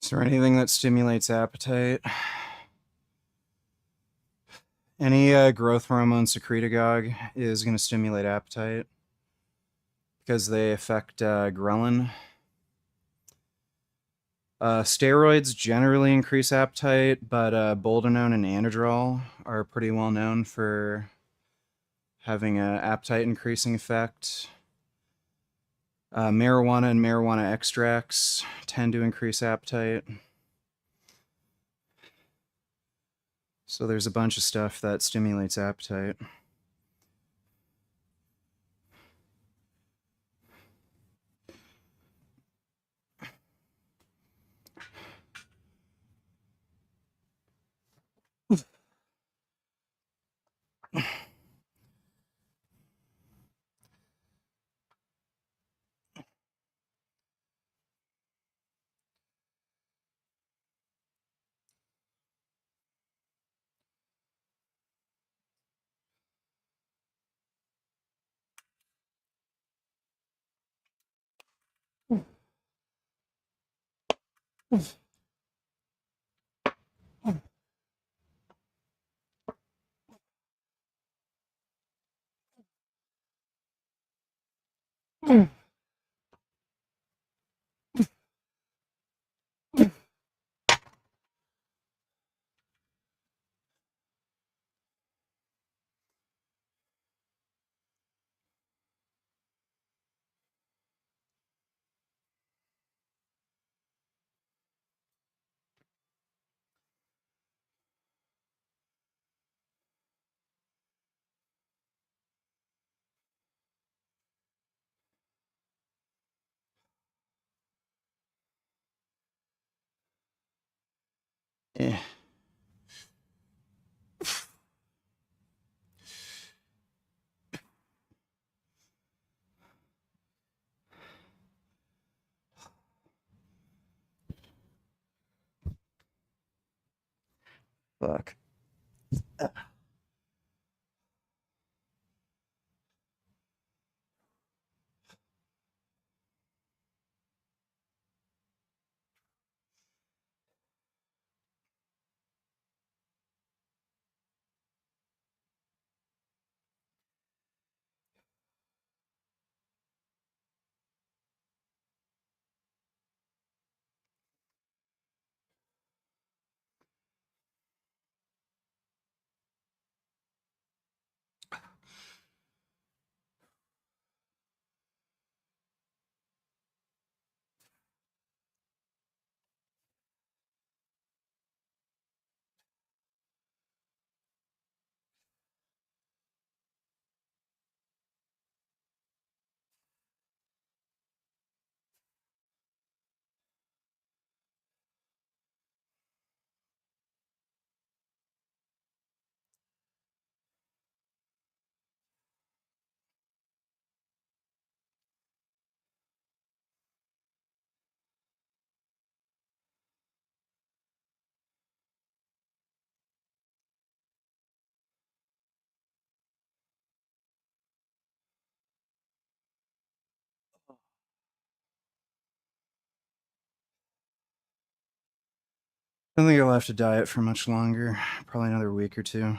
Is there anything that stimulates appetite? Any growth hormone secretagogue is going to stimulate appetite because they affect ghrelin. Steroids generally increase appetite, but boldenone and anadrol are pretty well known for having an appetite increasing effect. Marijuana and marijuana extracts tend to increase appetite. So there's a bunch of stuff that stimulates appetite. Eh. Fuck. I don't think I'll have to diet for much longer. Probably another week or two.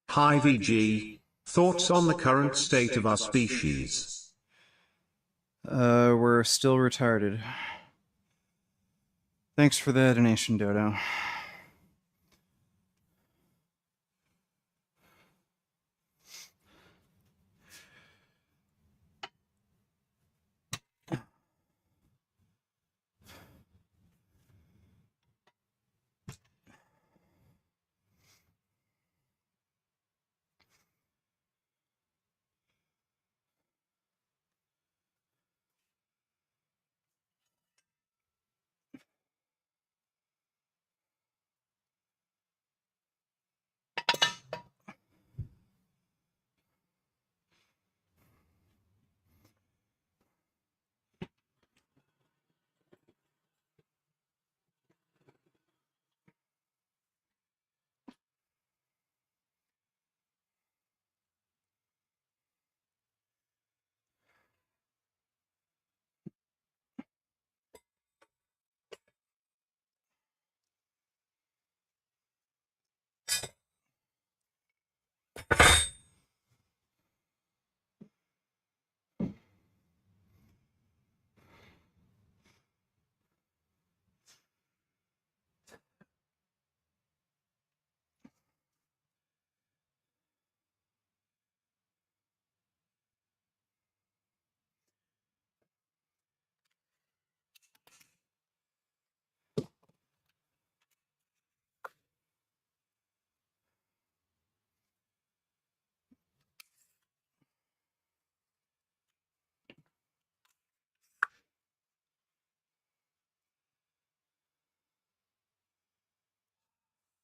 Hi VG, thoughts on the current state of our species? We're still retarded. Thanks for the donation, Dodo.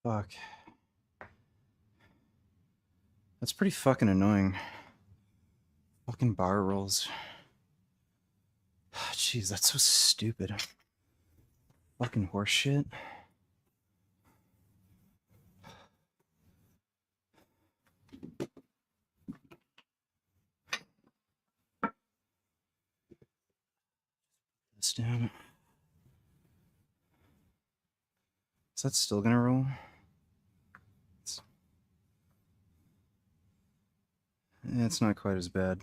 Fuck. That's pretty fucking annoying. Fucking bar rolls. Jeez, that's so stupid. Fucking horse shit. This down. Is that still gonna roll? It's not quite as bad.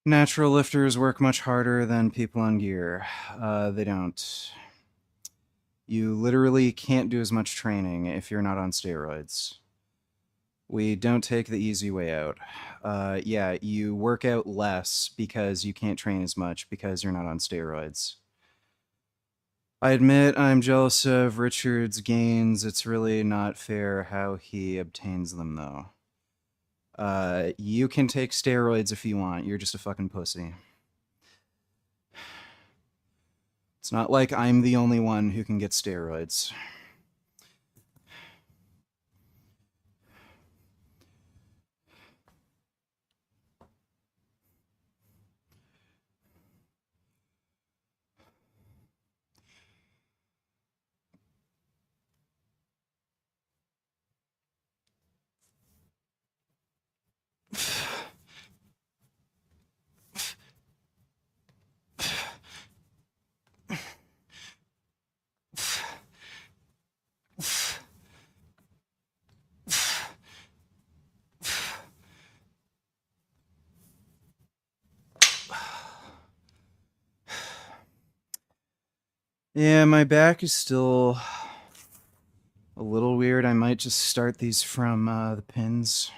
Natural lifters work much harder than people on gear. They don't. You literally can't do as much training if you're not on steroids. We don't take the easy way out. Yeah, you work out less because you can't train as much because you're not on steroids. I admit I'm jealous of Richard's gains. It's really not fair how he obtains them, though. You can take steroids if you want. You're just a fucking pussy. It's not like I'm the only one who can get steroids. Yeah, my back is still a little weird. I might just start these from the pins.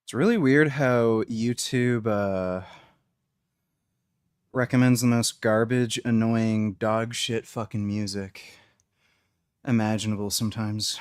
It's really weird how YouTube recommends the most garbage, annoying, dog shit fucking music imaginable sometimes.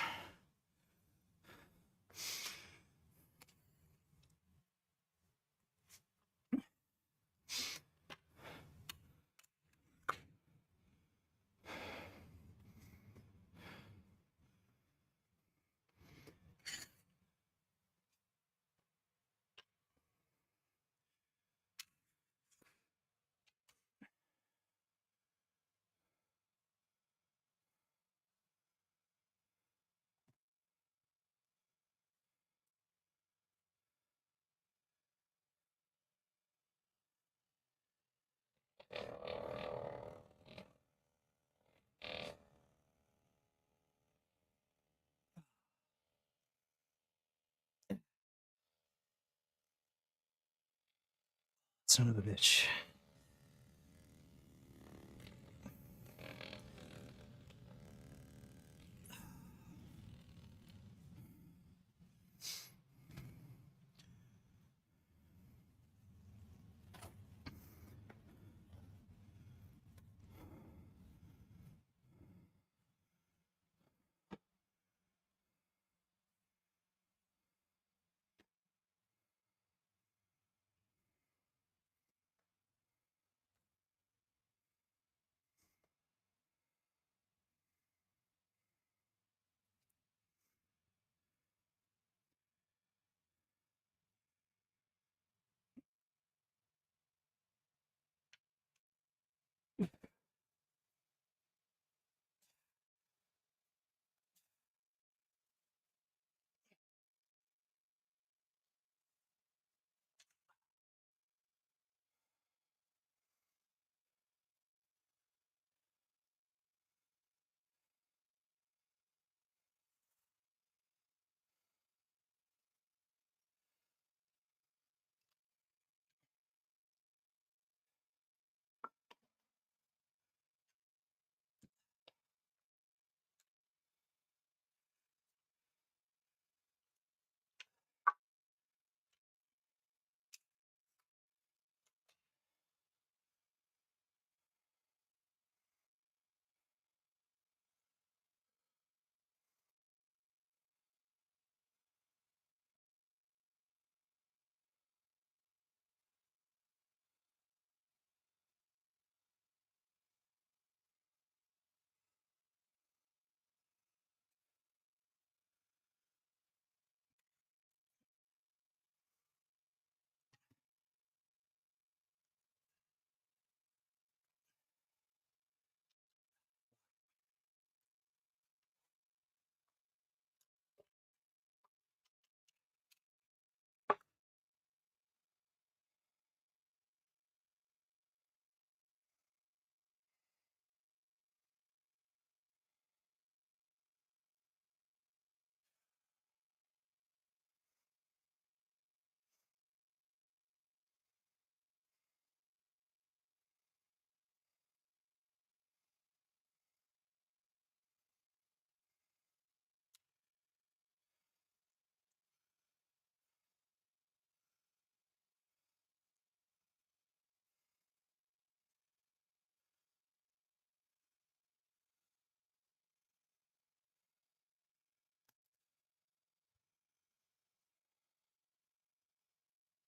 Son of a bitch.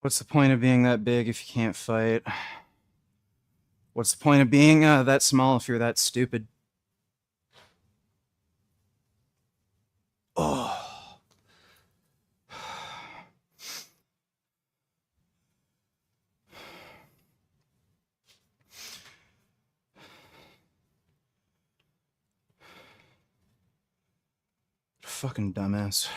What's the point of being that big if you can't fight? What's the point of being that small if you're that stupid? Oh. Fucking dumbass.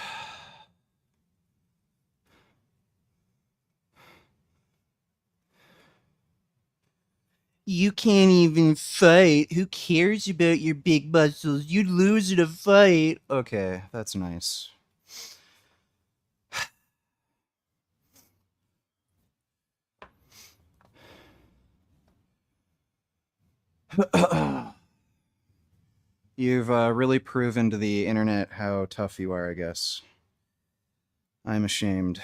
You can't even fight. Who cares about your big muscles? You'd lose in a fight. Okay, that's nice. You've really proven to the internet how tough you are, I guess. I'm ashamed.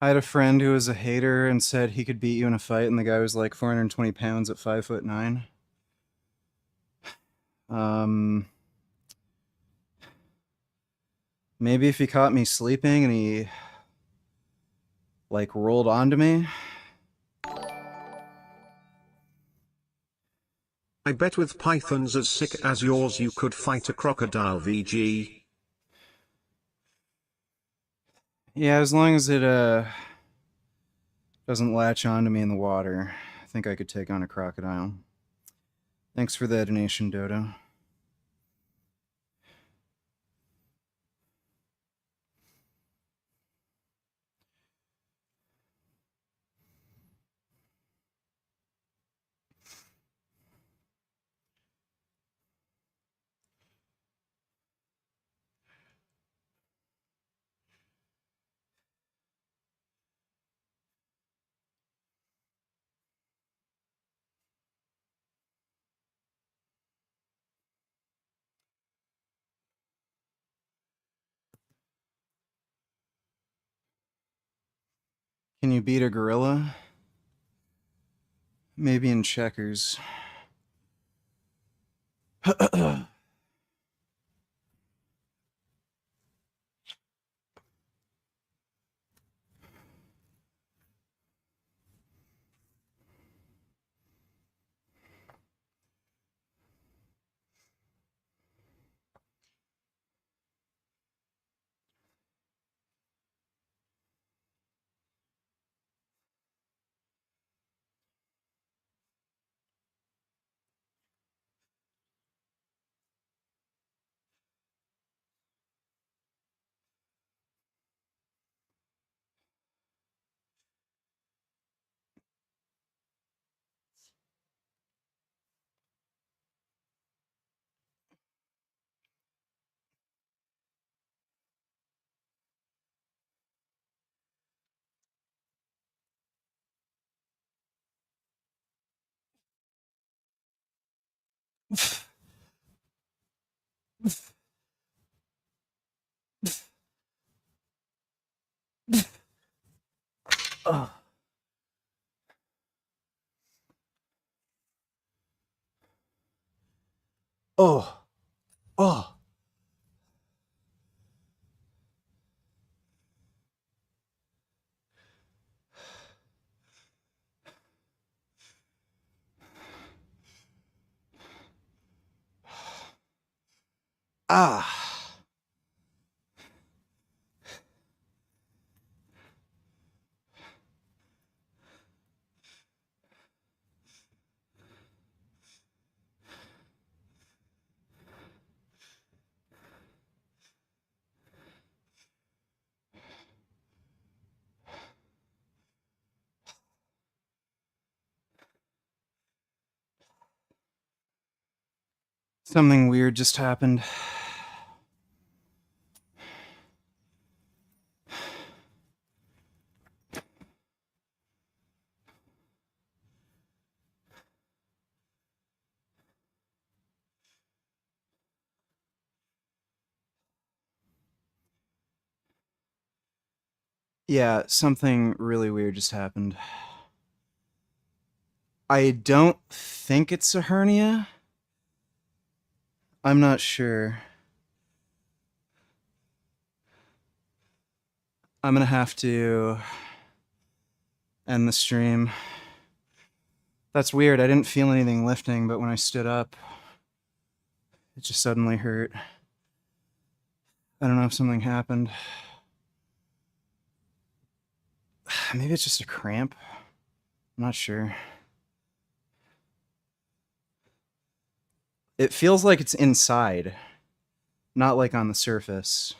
I had a friend who was a hater and said he could beat you in a fight, and the guy was like 420 pounds at 5'9". Um, Maybe if he caught me sleeping and he like rolled onto me. I bet with pythons as sick as yours you could fight a crocodile VG. Yeah, as long as it doesn't latch onto me in the water, I think I could take on a crocodile. Thanks for the donation, Dodo. Can you beat a gorilla? Maybe in checkers. Oh. Oh. Oh. Ah. Something weird just happened. Yeah, something really weird just happened. I don't think it's a hernia. I'm not sure. I'm gonna have to end the stream. That's weird. I didn't feel anything lifting, but when I stood up, it just suddenly hurt. I don't know if something happened. Maybe it's just a cramp. I'm not sure. It feels like it's inside, not like on the surface.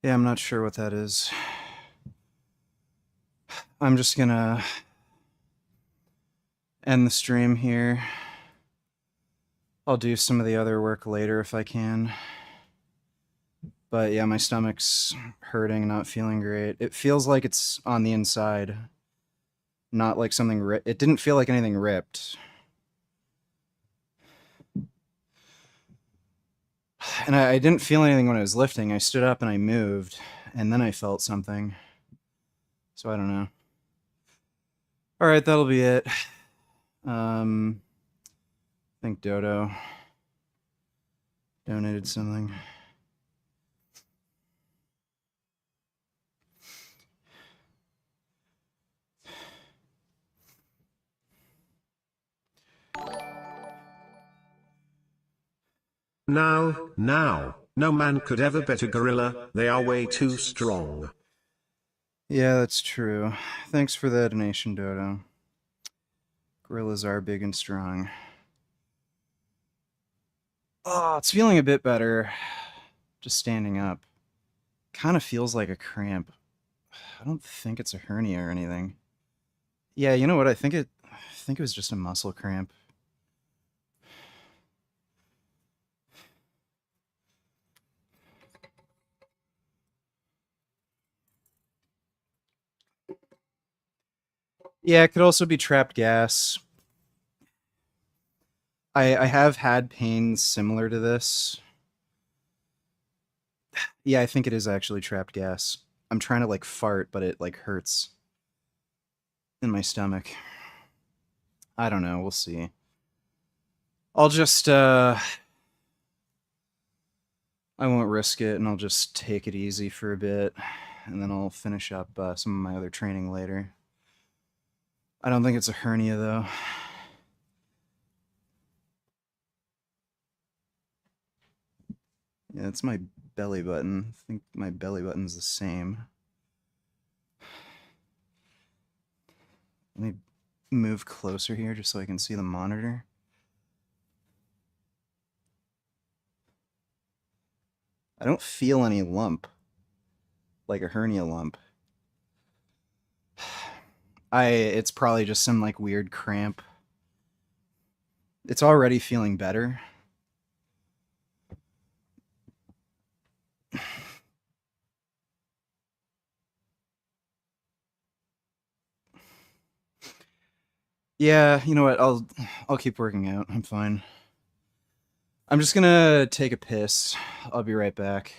Yeah, I'm not sure what that is. I'm just gonna end the stream here. I'll do some of the other work later if I can. But yeah, my stomach's hurting, not feeling great. It feels like it's on the inside, not like something ripped. It didn't feel like anything ripped. And I didn't feel anything when I was lifting. I stood up and I moved, and then I felt something. So I don't know. All right, that'll be it. I think Dodo donated something. Now, no man could ever bet a gorilla, they are way too strong. Yeah, that's true. Thanks for the donation, Dodo. Gorillas are big and strong. Oh, it's feeling a bit better. Just standing up. Kind of feels like a cramp. I don't think it's a hernia or anything. Yeah, you know what? I think it was just a muscle cramp. Yeah, it could also be trapped gas. I have had pains similar to this. Yeah, I think it is actually trapped gas. I'm trying to like fart, but it like hurts in my stomach. I don't know, we'll see. I'll just I won't risk it and I'll just take it easy for a bit and then I'll finish up some of my other training later. I don't think it's a hernia though. Yeah, it's my belly button. I think my belly button's the same. Let me move closer here just so I can see the monitor. I don't feel any lump, like a hernia lump. It's probably just some like weird cramp. It's already feeling better. Yeah, you know what? I'll keep working out. I'm fine. I'm just gonna take a piss. I'll be right back.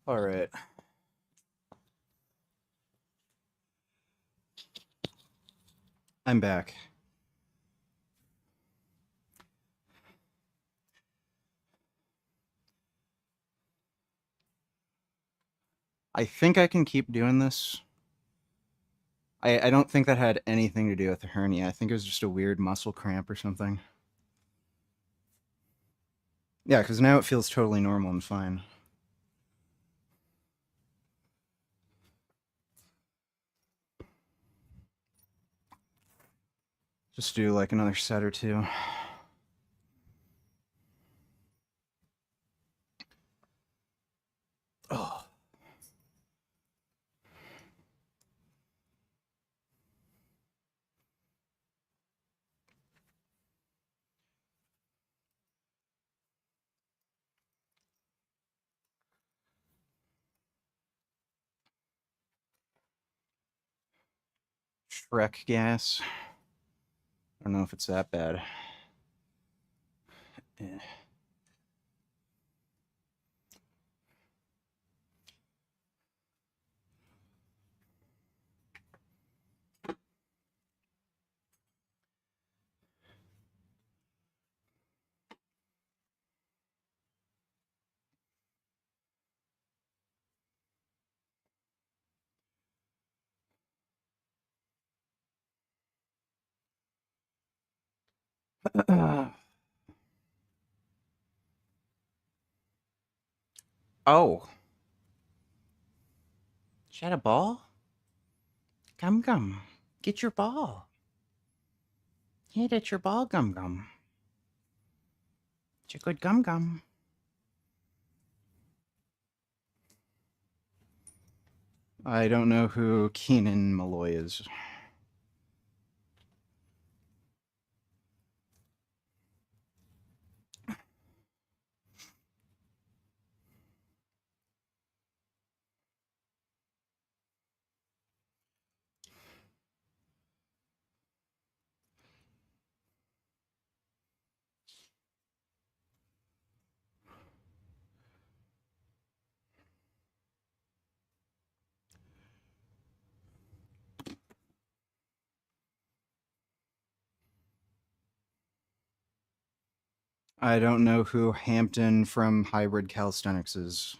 All right, I'm back. I think I can keep doing this. I don't think that had anything to do with the hernia. I think it was just a weird muscle cramp or something. Yeah, because now it feels totally normal and fine. Just do like another set or two. Oh. Shrek gas. I don't know if it's that bad. Eh. Oh, is that a ball? Gum Gum, get your ball. Hey, that's your ball, Gum Gum. It's a good Gum Gum. I don't know who Keenan Malloy is. I don't know who Hampton from Hybrid Calisthenics is.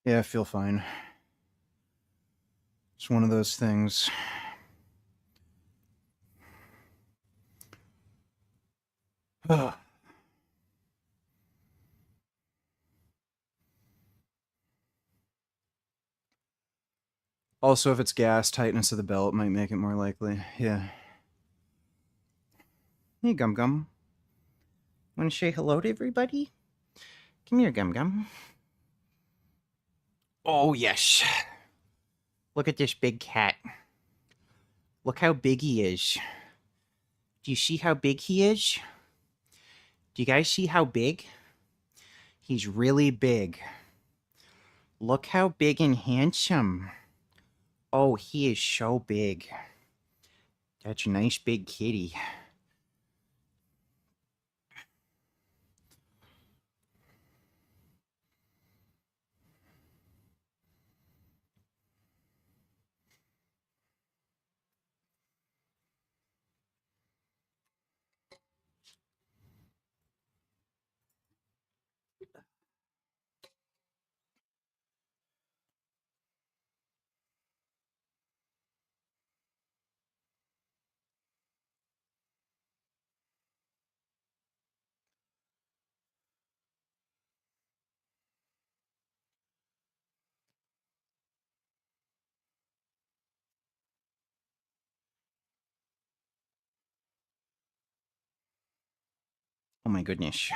Yeah, I feel fine. It's one of those things. Also, if it's gas, tightness of the belt might make it more likely. Yeah. Hey, Gum Gum. Want to say hello to everybody? Come here, Gum Gum. Oh, yes. Look at this big cat. Look how big he is. Do you see how big he is? Do you guys see how big? He's really big. Look how big and handsome. Oh, he is so big. That's a nice big kitty. Oh my goodness.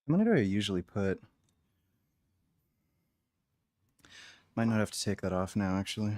How many do I usually put? Might not have to take that off now, actually.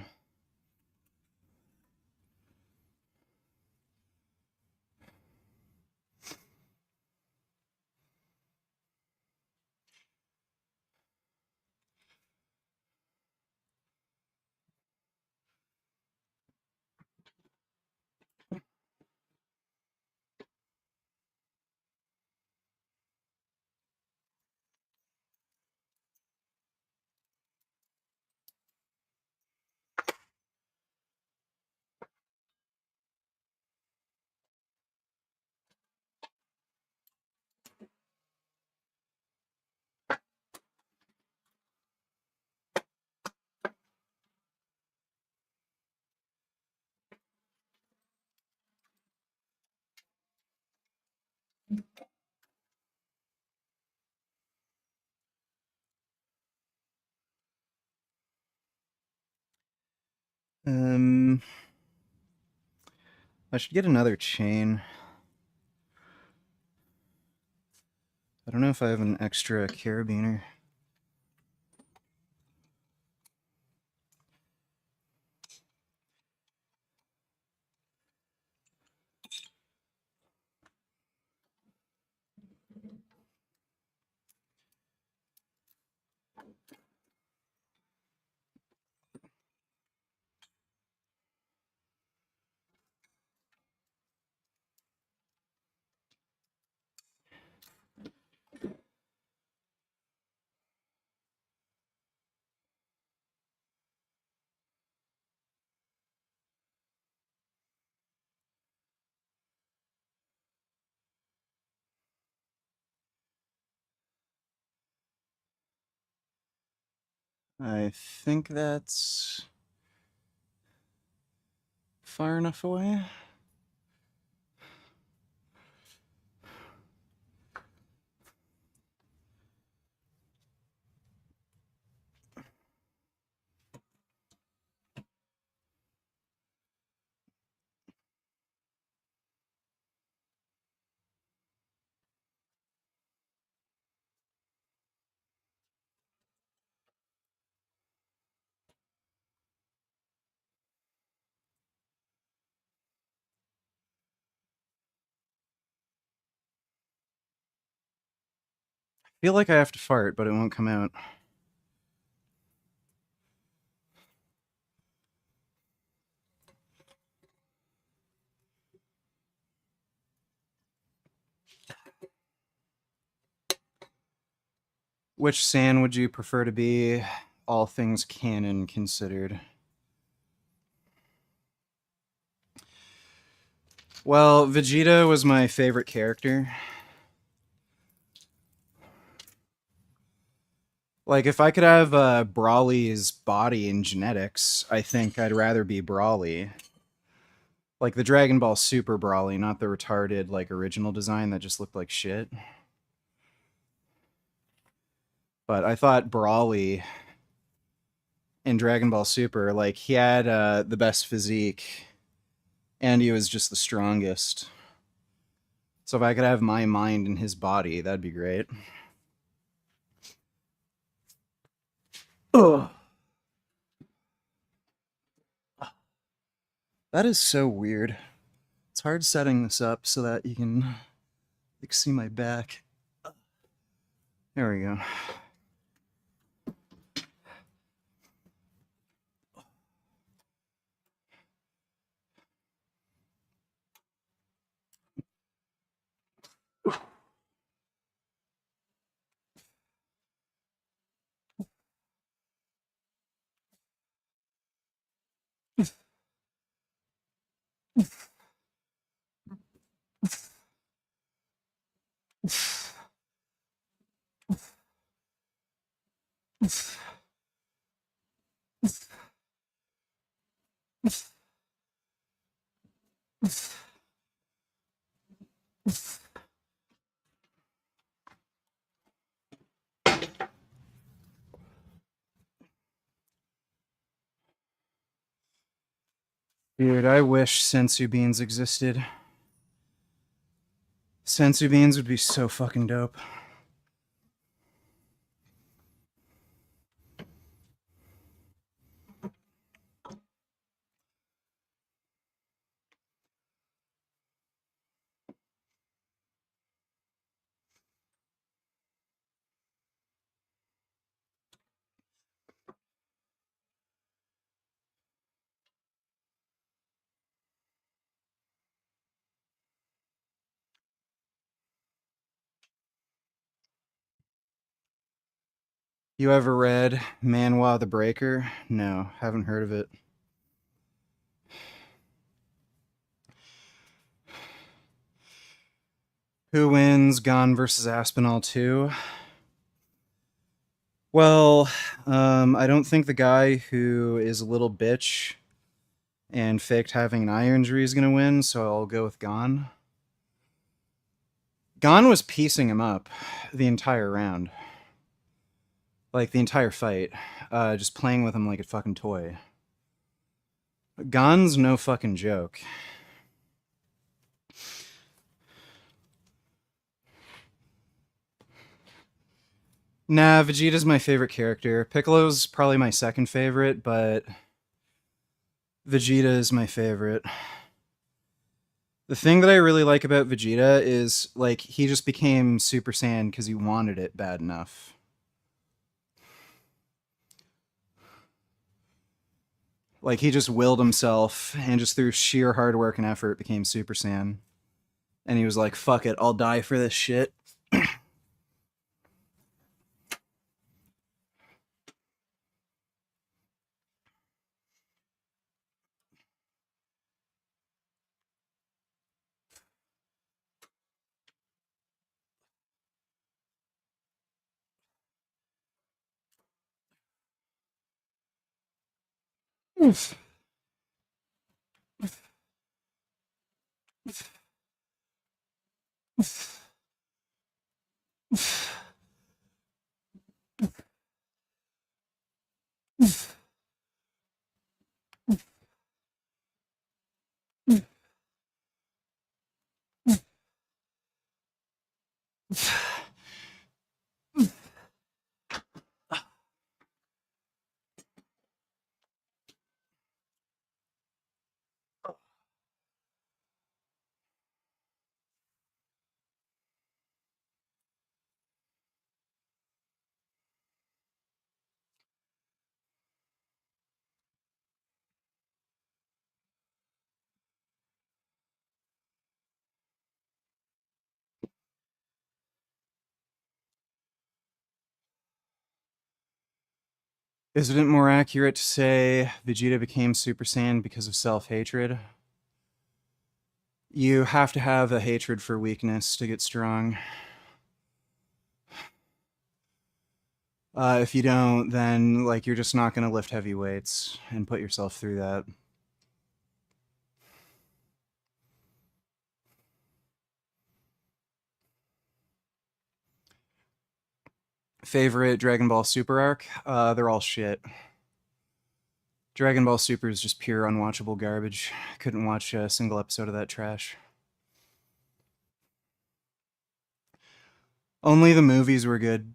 Um, I should get another chain. I don't know if I have an extra carabiner. I think that's far enough away. I feel like I have to fart, but it won't come out. Which Sand would you prefer to be, all things canon considered? Well, Vegeta was my favorite character. Like, if I could have Brawly's body and genetics, I think I'd rather be Brawly. Like the Dragon Ball Super Brawly, not the retarded, like, original design that just looked like shit. But I thought Brawly in Dragon Ball Super, like, he had the best physique, and he was just the strongest. So if I could have my mind in his body, that'd be great. Ugh. That is so weird. It's hard setting this up so that you can like see my back. There we go. Dude, I wish sensu beans existed. Sensu beans would be so fucking dope. You ever read Manhwa the Breaker? No, haven't heard of it. Who wins Gon versus Aspinall 2? Well, I don't think the guy who is a little bitch and faked having an eye injury is going to win, so I'll go with Gon. Gon was piecing him up the entire round. Like, the entire fight. Just playing with him like a fucking toy. Gon's no fucking joke. Nah, Vegeta's my favorite character. Piccolo's probably my second favorite, but Vegeta is my favorite. The thing that I really like about Vegeta is, like, he just became Super Saiyan because he wanted it bad enough. Like, he just willed himself and just through sheer hard work and effort became Super Saiyan. And he was like, fuck it, I'll die for this shit. Isn't it more accurate to say Vegeta became Super Saiyan because of self-hatred? You have to have a hatred for weakness to get strong. If you don't, then like you're just not going to lift heavy weights and put yourself through that. Favorite Dragon Ball Super arc? They're all shit. Dragon Ball Super is just pure unwatchable garbage. Couldn't watch a single episode of that trash. Only the movies were good.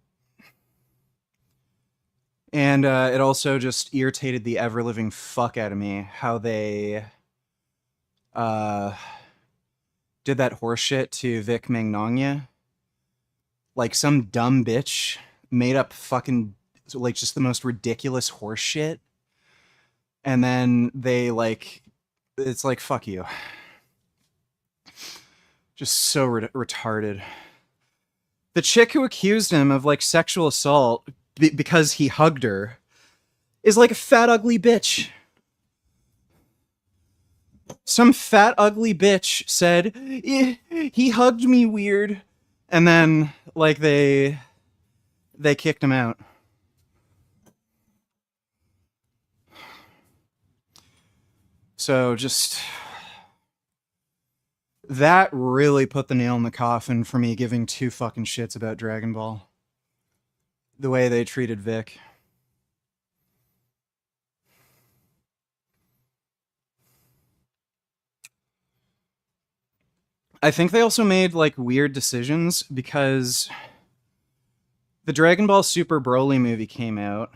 And it also just irritated the ever-living fuck out of me how they did that horseshit to Vic Magnogna. Like some dumb bitch made up fucking like just the most ridiculous horseshit. And then they like, it's like, fuck you. Just so retarded. The chick who accused him of like sexual assault because he hugged her is like a fat ugly bitch. Some fat ugly bitch said he hugged me weird, and then like they kicked him out. So just that really put the nail in the coffin for me giving two fucking shits about Dragon Ball. The way they treated Vic. I think they also made like weird decisions because the Dragon Ball Super Broly movie came out.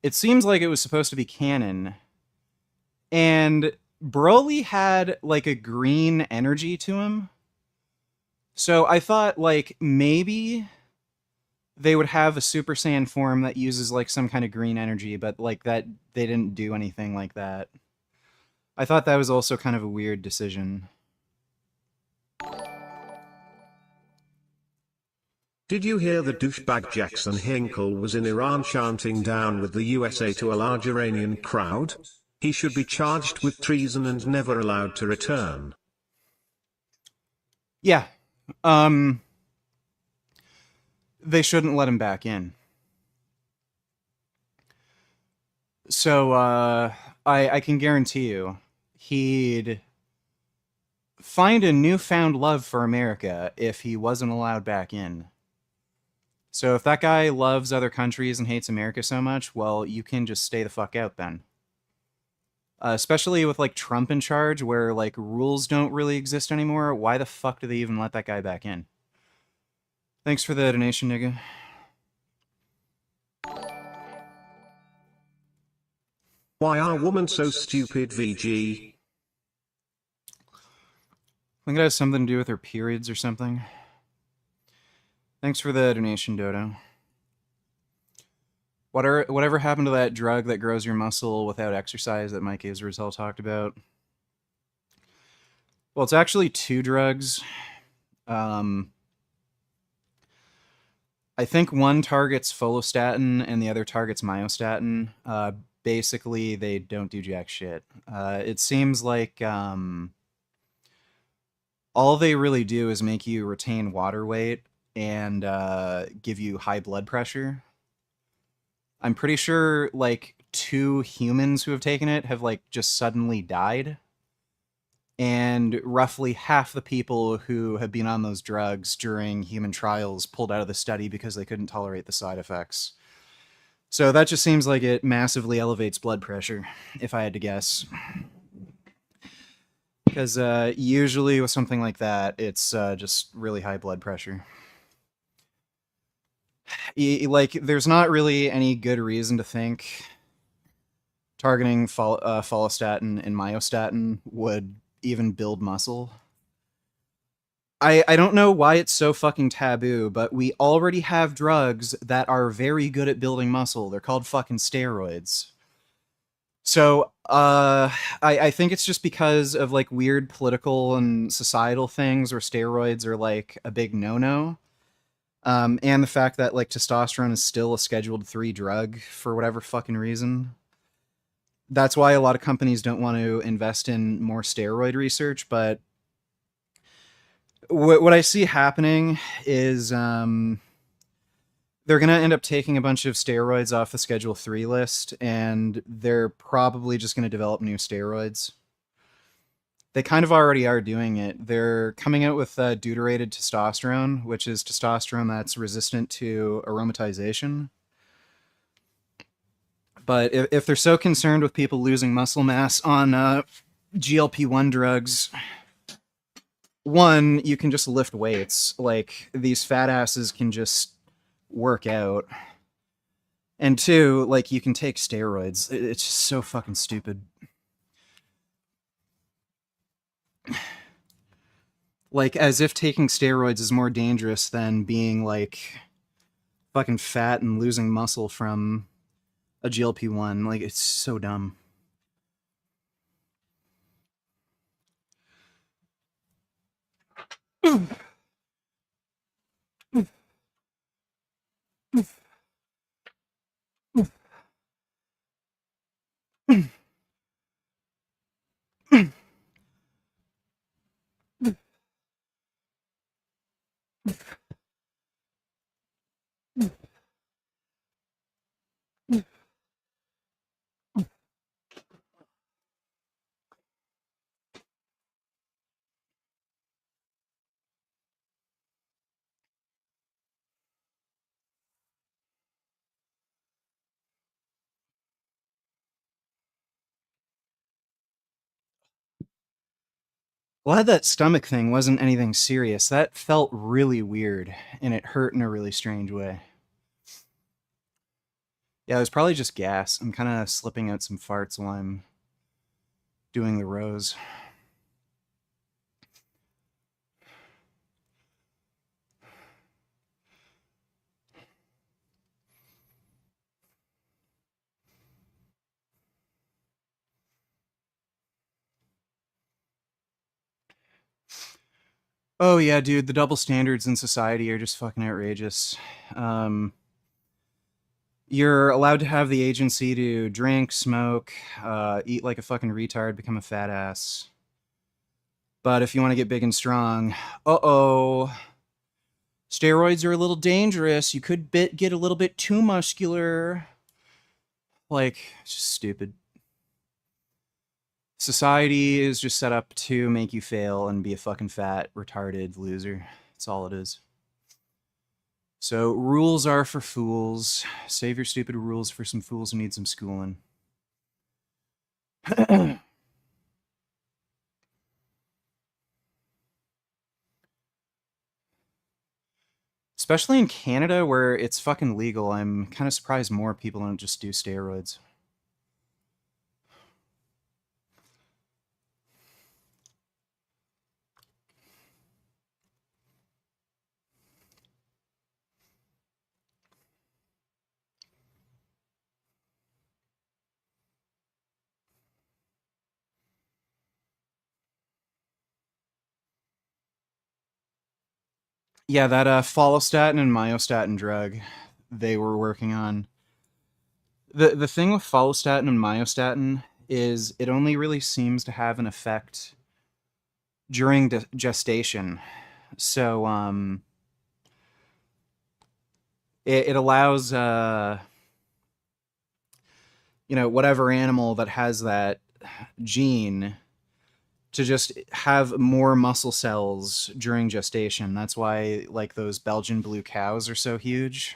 It seems like it was supposed to be canon. And Broly had like a green energy to him. So I thought like maybe they would have a Super Saiyan form that uses like some kind of green energy, but like that they didn't do anything like that. I thought that was also kind of a weird decision. Did you hear the douchebag Jackson Hinkle was in Iran chanting down with the USA to a large Iranian crowd? He should be charged with treason and never allowed to return. Yeah. They shouldn't let him back in. So, I can guarantee you, he'd find a newfound love for America if he wasn't allowed back in. So if that guy loves other countries and hates America so much, well, you can just stay the fuck out then. Especially with like Trump in charge, where like rules don't really exist anymore. Why the fuck do they even let that guy back in? Thanks for the donation, nigga. Why are women so stupid, VG? I think it has something to do with her periods or something. Thanks for the donation, Dodo. Whatever happened to that drug that grows your muscle without exercise that Mike Israel talked about? Well, it's actually two drugs. I think one targets follistatin and the other targets myostatin. Basically, they don't do jack shit. It seems like all they really do is make you retain water weight and give you high blood pressure. I'm pretty sure like 2 humans who have taken it have like just suddenly died. And roughly half the people who have been on those drugs during human trials pulled out of the study because they couldn't tolerate the side effects. So that just seems like it massively elevates blood pressure, if I had to guess. Because usually with something like that, it's just really high blood pressure. Like, there's not really any good reason to think targeting follistatin and myostatin would even build muscle. I don't know why it's so fucking taboo, but we already have drugs that are very good at building muscle. They're called fucking steroids. So, I think it's just because of like weird political and societal things where steroids are like a big no-no. And the fact that like testosterone is still a Scheduled 3 drug for whatever fucking reason. That's why a lot of companies don't want to invest in more steroid research. But what I see happening is they're going to end up taking a bunch of steroids off the Schedule 3 list, and they're probably just going to develop new steroids. They kind of already are doing it. They're coming out with deuterated testosterone, which is testosterone that's resistant to aromatization. But if they're so concerned with people losing muscle mass on GLP-1 drugs, one, you can just lift weights. Like, these fat asses can just work out. And two, like, you can take steroids. It's just so fucking stupid. Like, as if taking steroids is more dangerous than being, like, fucking fat and losing muscle from a GLP-1. Like, it's so dumb. Glad that stomach thing wasn't anything serious. That felt really weird, and it hurt in a really strange way. Yeah, it was probably just gas. I'm kind of slipping out some farts while I'm doing the rows. Oh yeah, dude, the double standards in society are just fucking outrageous. Um, you're allowed to have the agency to drink, smoke, eat like a fucking retard, become a fat ass. But if you want to get big and strong, uh-oh, steroids are a little dangerous. You could get a little bit too muscular. Like, it's just stupid. Society is just set up to make you fail and be a fucking fat, retarded loser. That's all it is. So, rules are for fools. Save your stupid rules for some fools who need some schooling. Especially in Canada where it's fucking legal, I'm kind of surprised more people don't just do steroids. Yeah, that follistatin and myostatin drug they were working on. The thing with follistatin and myostatin is it only really seems to have an effect during gestation. So it allows whatever animal that has that gene to just have more muscle cells during gestation. That's why like those Belgian blue cows are so huge.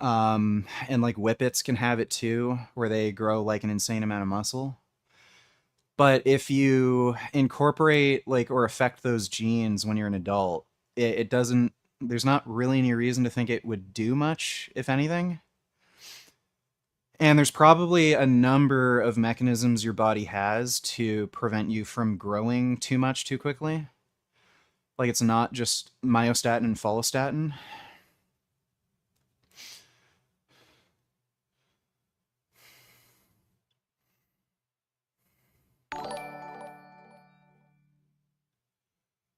And like whippets can have it too, where they grow like an insane amount of muscle. But if you incorporate like or affect those genes when you're an adult, it doesn't. There's not really any reason to think it would do much, if anything. And there's probably a number of mechanisms your body has to prevent you from growing too much too quickly. Like it's not just myostatin and follistatin.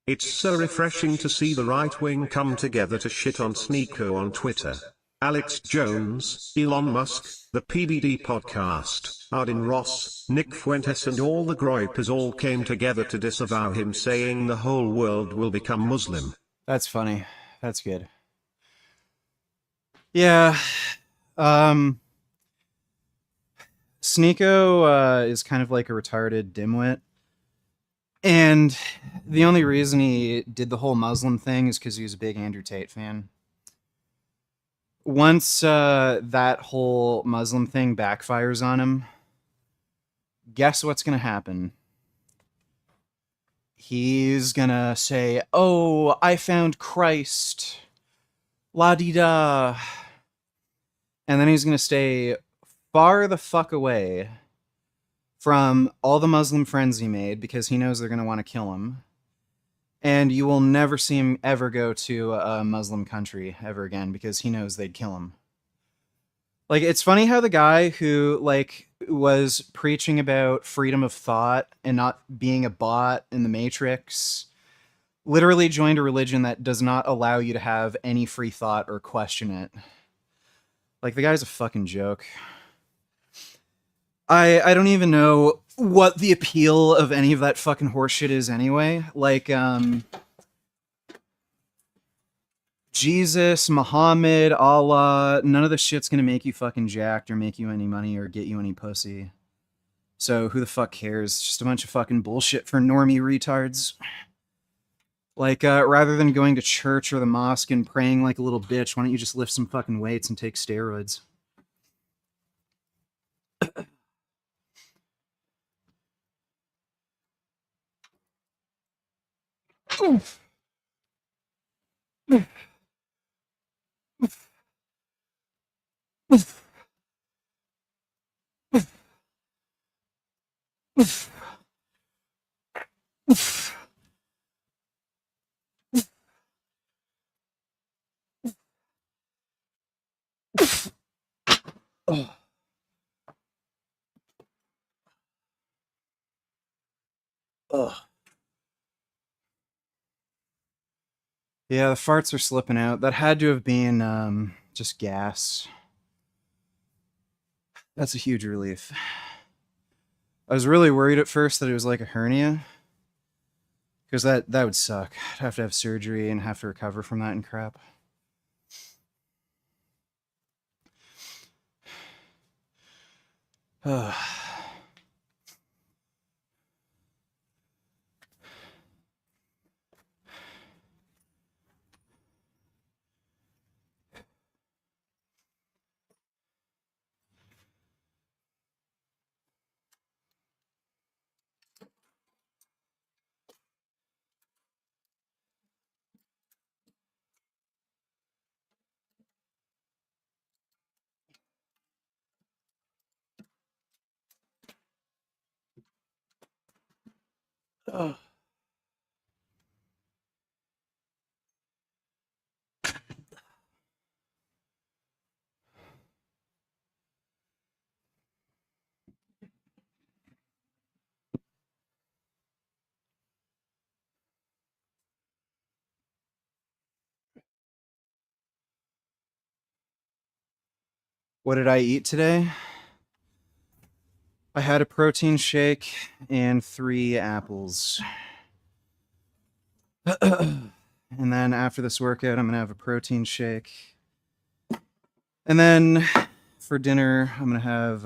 It's so refreshing to see the right wing come together to shit on Sneeko on Twitter. Alex Jones, Elon Musk, the PBD podcast, Arden Ross, Nick Fuentes and all the groypers all came together to disavow him, saying the whole world will become Muslim. That's funny. That's good. Yeah. Sneeko is kind of like a retarded dimwit. And the only reason he did the whole Muslim thing is because he was a big Andrew Tate fan. Once that whole Muslim thing backfires on him, guess what's going to happen? He's going to say, "Oh, I found Christ. La-di-da." And then he's going to stay far the fuck away from all the Muslim friends he made because he knows they're going to want to kill him. And you will never see him ever go to a Muslim country ever again because he knows they'd kill him. Like, it's funny how the guy who, like, was preaching about freedom of thought and not being a bot in the Matrix literally joined a religion that does not allow you to have any free thought or question it. Like, the guy's a fucking joke. I don't even know what the appeal of any of that fucking horseshit is anyway. Like, Jesus, Muhammad, Allah, none of this shit's gonna make you fucking jacked or make you any money or get you any pussy. So who the fuck cares? It's just a bunch of fucking bullshit for normie retards. Like, rather than going to church or the mosque and praying like a little bitch, why don't you just lift some fucking weights and take steroids? Oof. Oh. Ugh. Yeah, the farts are slipping out. That had to have been just gas. That's a huge relief. I was really worried at first that it was like a hernia. Because that would suck. I'd have to have surgery and have to recover from that and crap. Ugh. Ugh. What did I eat today? I had a protein shake and 3 apples. And then after this workout, I'm going to have a protein shake. And then For dinner, I'm gonna have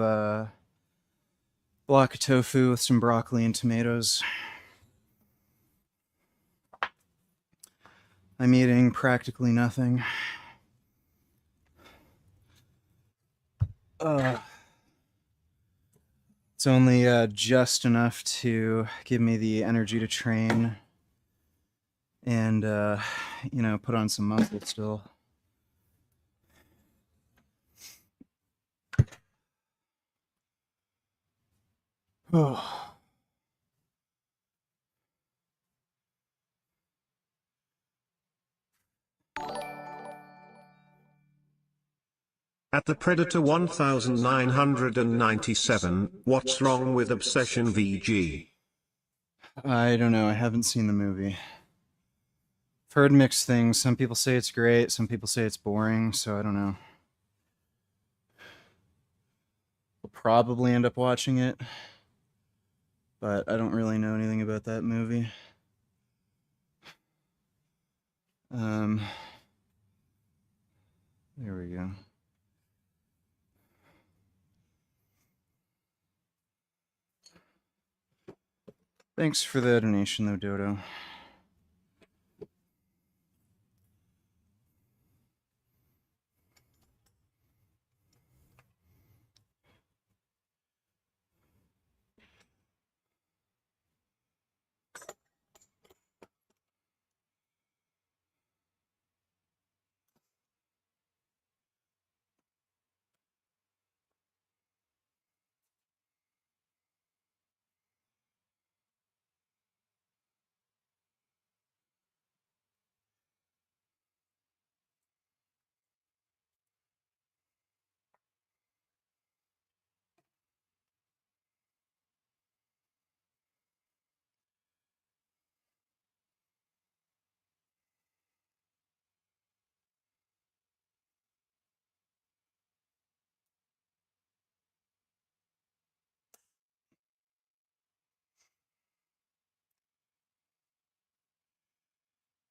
block of tofu with some broccoli and tomatoes. I'm eating practically nothing. It's only just enough to give me the energy to train and, put on some muscle still. Oh. At the Predator 1997, what's wrong with Obsession VG? I don't know. I haven't seen the movie. I've heard mixed things. Some people say it's great. Some people say it's boring. So I don't know. We'll probably end up watching it, but I don't really know anything about that movie. There we go. Thanks for the donation, though, Dodo.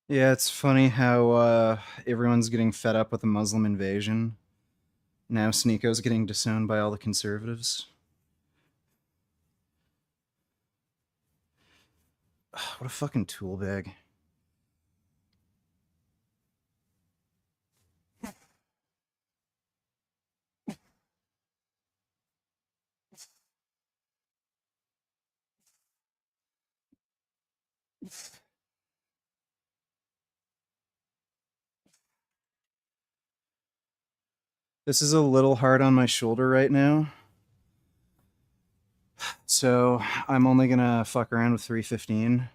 Yeah, it's funny how everyone's getting fed up with the Muslim invasion. Now Sneeko's getting disowned by all the conservatives. What a fucking tool bag. This is a little hard on my shoulder right now. So I'm only gonna fuck around with 315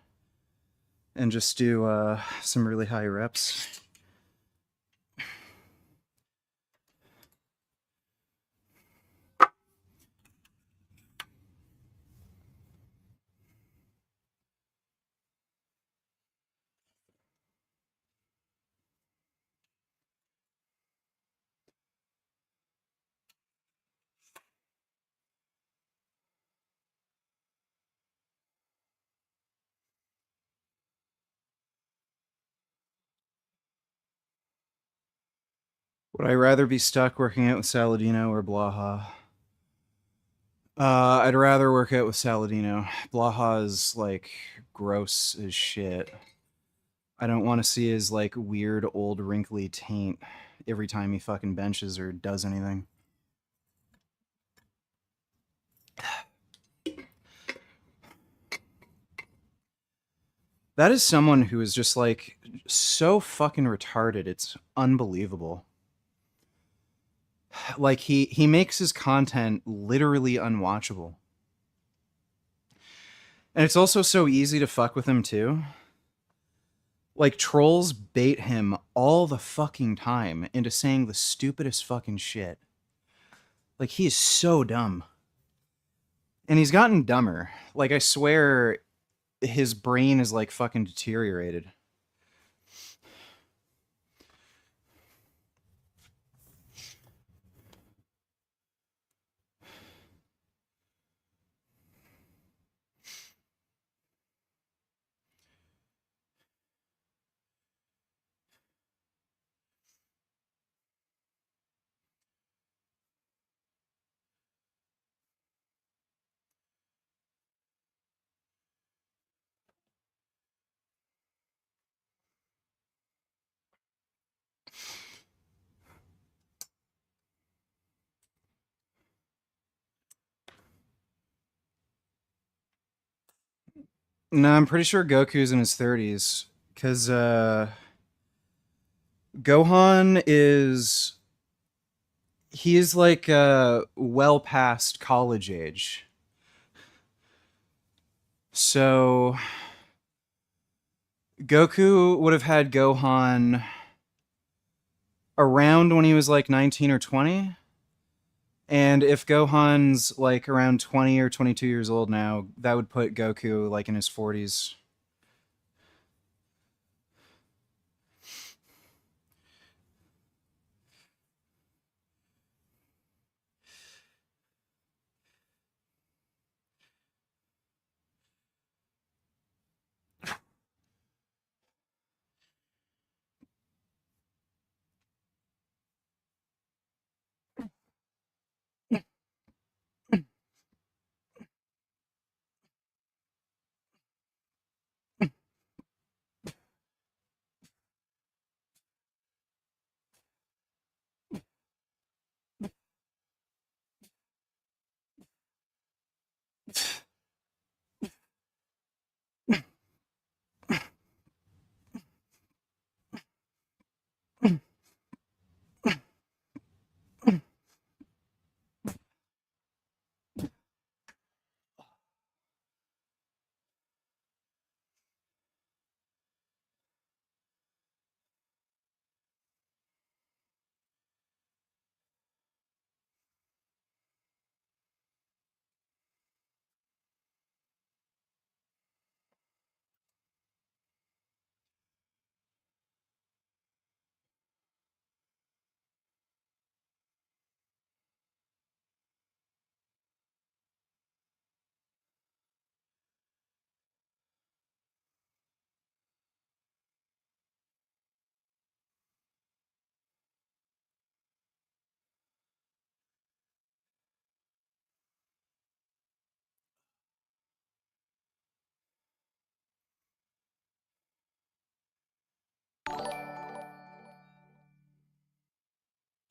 and just do some really high reps. Would I rather be stuck working out with Saladino or Blaha? I'd rather work out with Saladino. Blaha is like gross as shit. I don't want to see his like weird old wrinkly taint every time he fucking benches or does anything. That is someone who is just like so fucking retarded. It's unbelievable. Like he makes his content literally unwatchable. And it's also so easy to fuck with him too. Like trolls bait him all the fucking time into saying the stupidest fucking shit. Like he is so dumb. And he's gotten dumber. Like I swear his brain is like fucking deteriorated. No, I'm pretty sure Goku's in his 30s. Because Gohan is. He's like well past college age. So Goku would have had Gohan around when he was like 19 or 20. And if Gohan's like around 20 or 22 years old now, that would put Goku like in his 40s.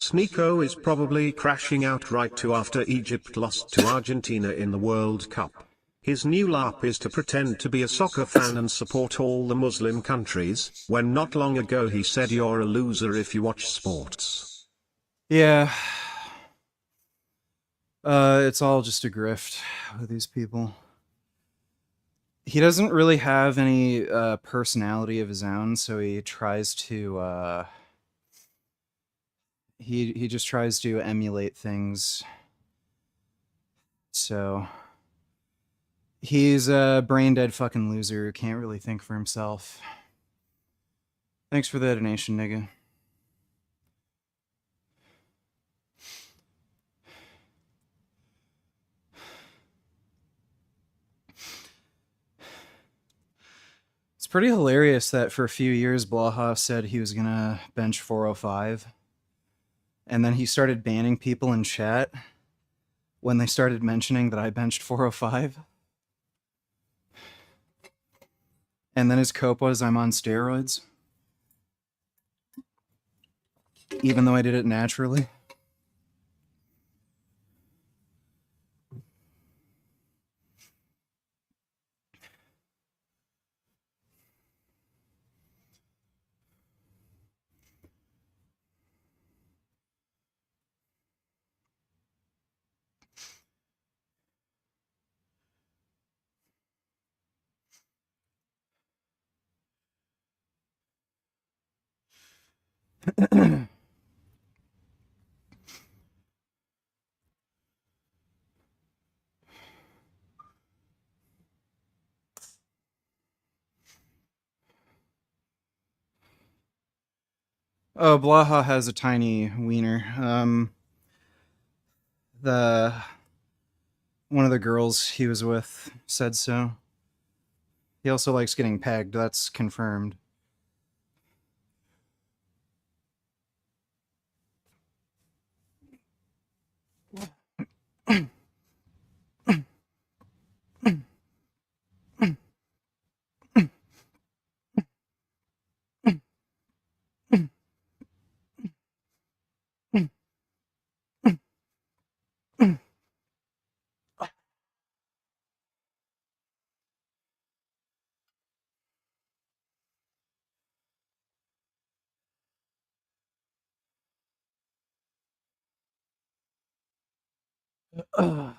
Sneeko is probably crashing out right to after Egypt lost to Argentina in the World Cup. His new LARP is to pretend to be a soccer fan and support all the Muslim countries, when not long ago he said you're a loser if you watch sports. Yeah. It's all just a grift with these people. He doesn't really have any personality of his own, so he tries to he just tries to emulate things. So he's a brain dead fucking loser who can't really think for himself. Thanks for the donation, nigga. It's pretty hilarious that for a few years Blaha said he was gonna bench 405, and then he started banning people in chat when they started mentioning that I benched 405. And then his cope was I'm on steroids, even though I did it naturally. Oh, Blaha has a tiny wiener. The one of the girls he was with said so. He also likes getting pegged. That's confirmed. Ugh.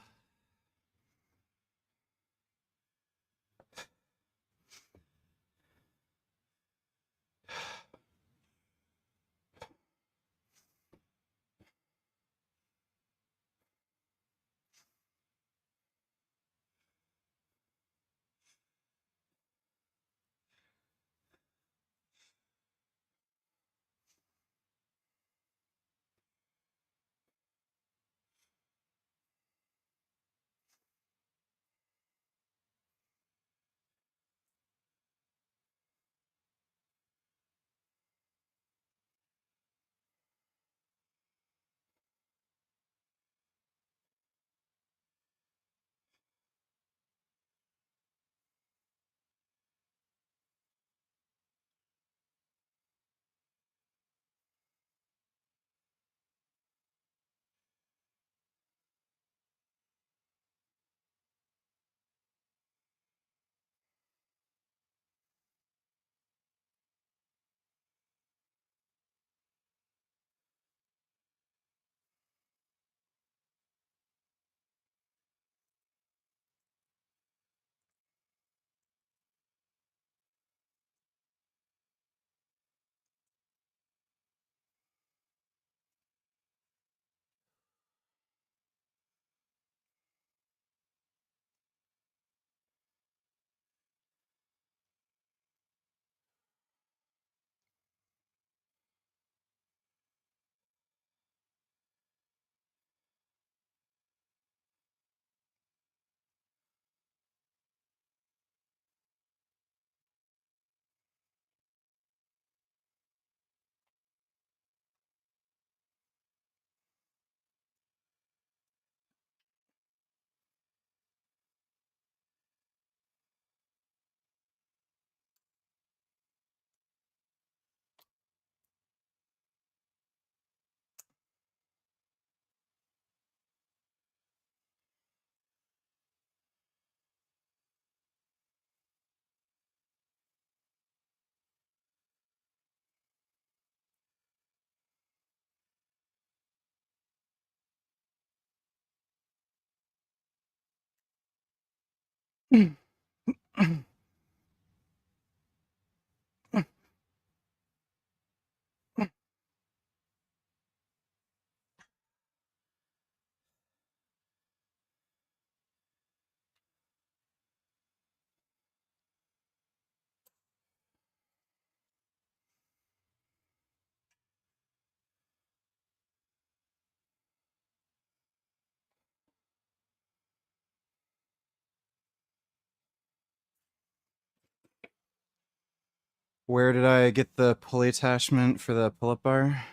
Where did I get the pulley attachment for the pull-up bar?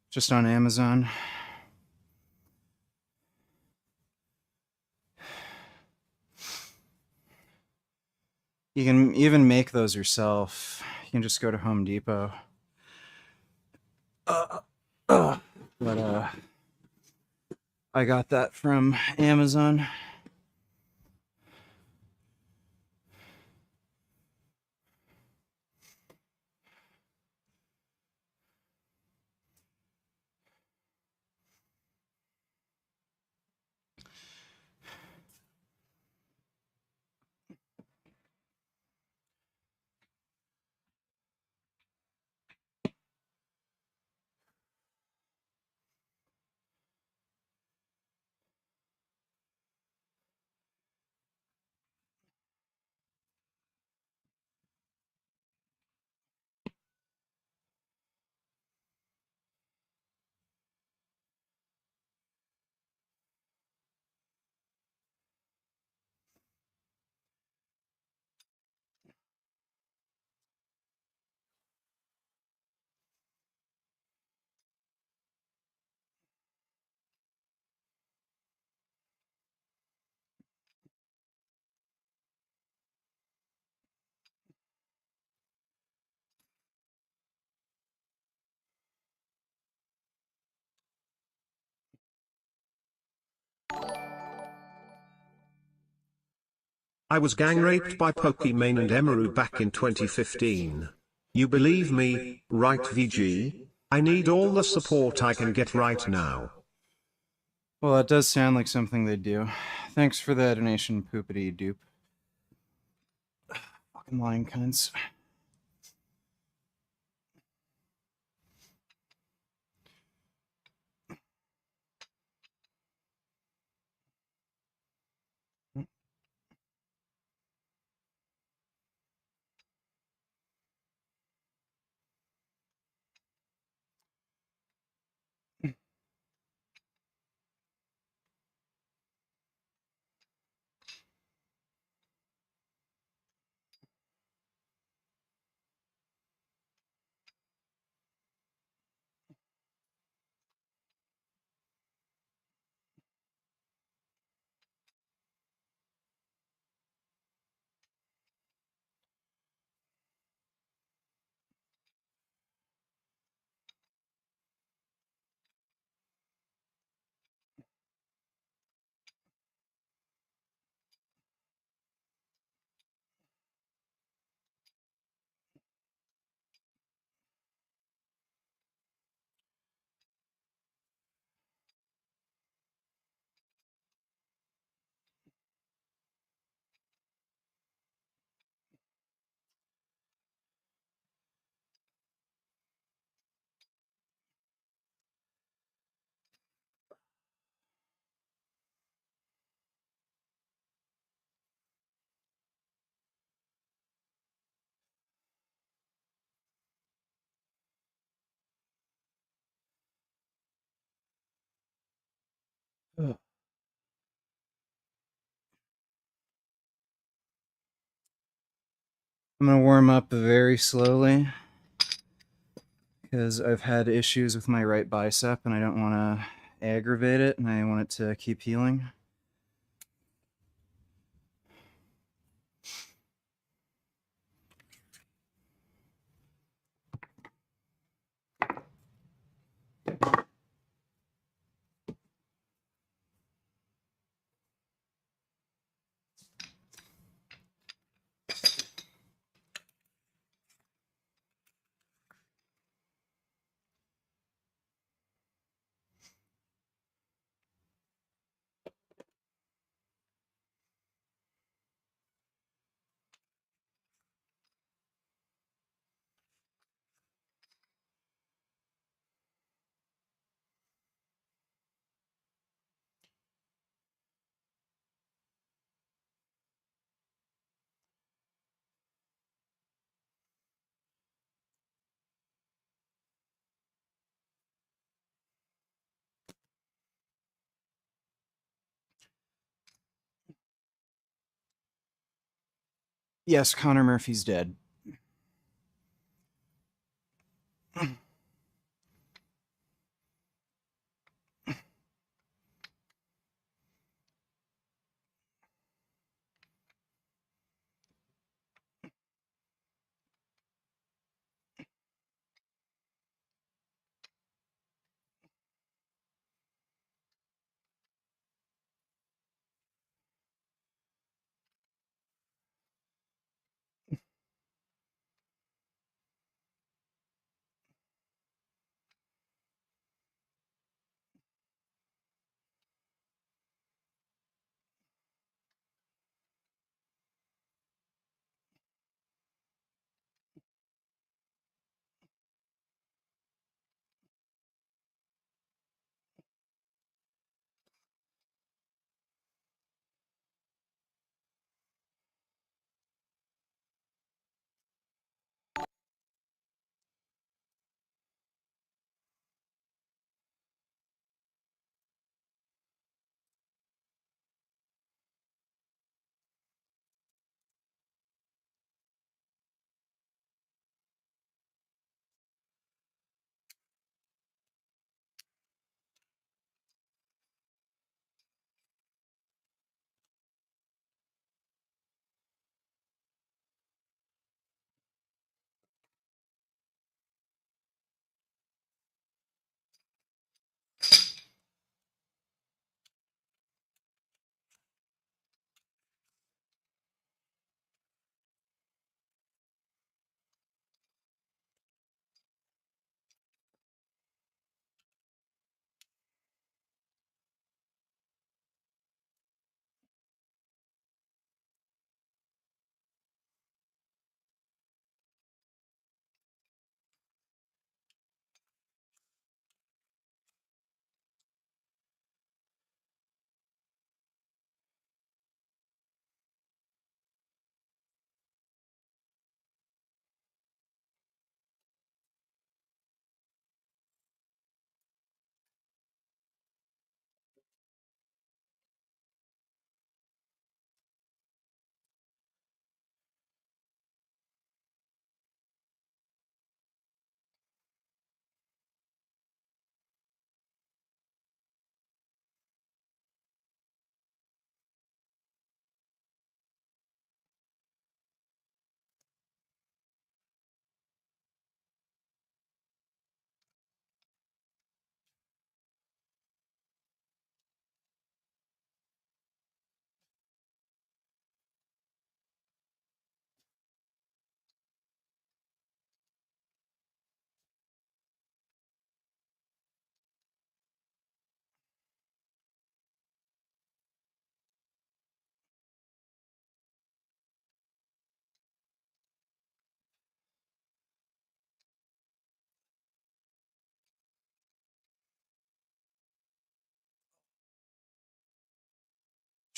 Just on Amazon. You can even make those yourself. You can just go to Home Depot. But I got that from Amazon. I was gang raped by Pokimane and Emeru back in 2015. You believe me, right VG? I need all the support I can get right now. Well, that does sound like something they'd do. Thanks for the donation, poopity doop. Fucking lying cunts. I'm gonna warm up very slowly because I've had issues with my right bicep and I don't want to aggravate it and I want it to keep healing. Yes, Connor Murphy's dead.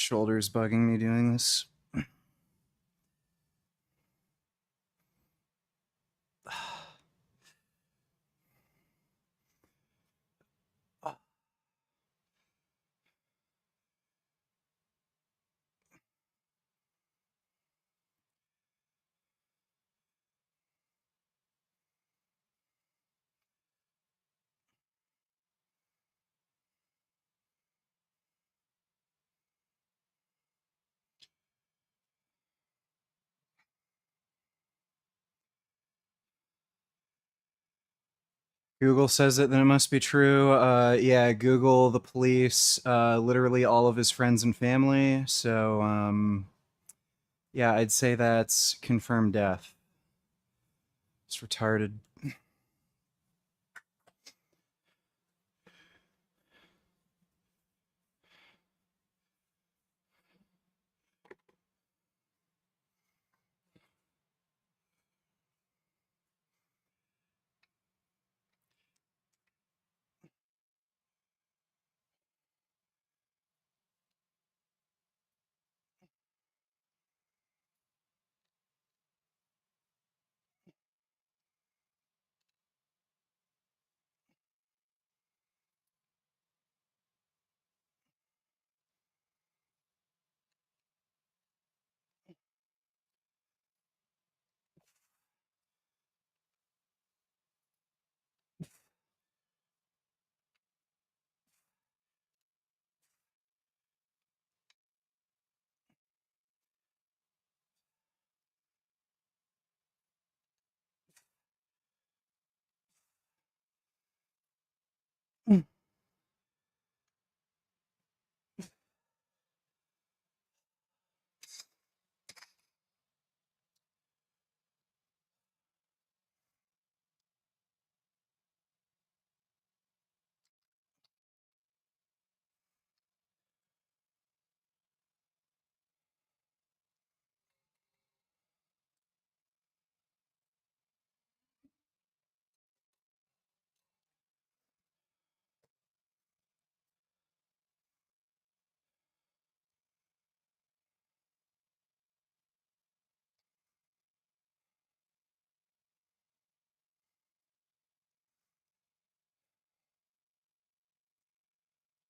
Shoulder's bugging me doing this. Google says it, then it must be true. Yeah, Google, the police, literally all of his friends and family. So, yeah, I'd say that's confirmed death. It's retarded.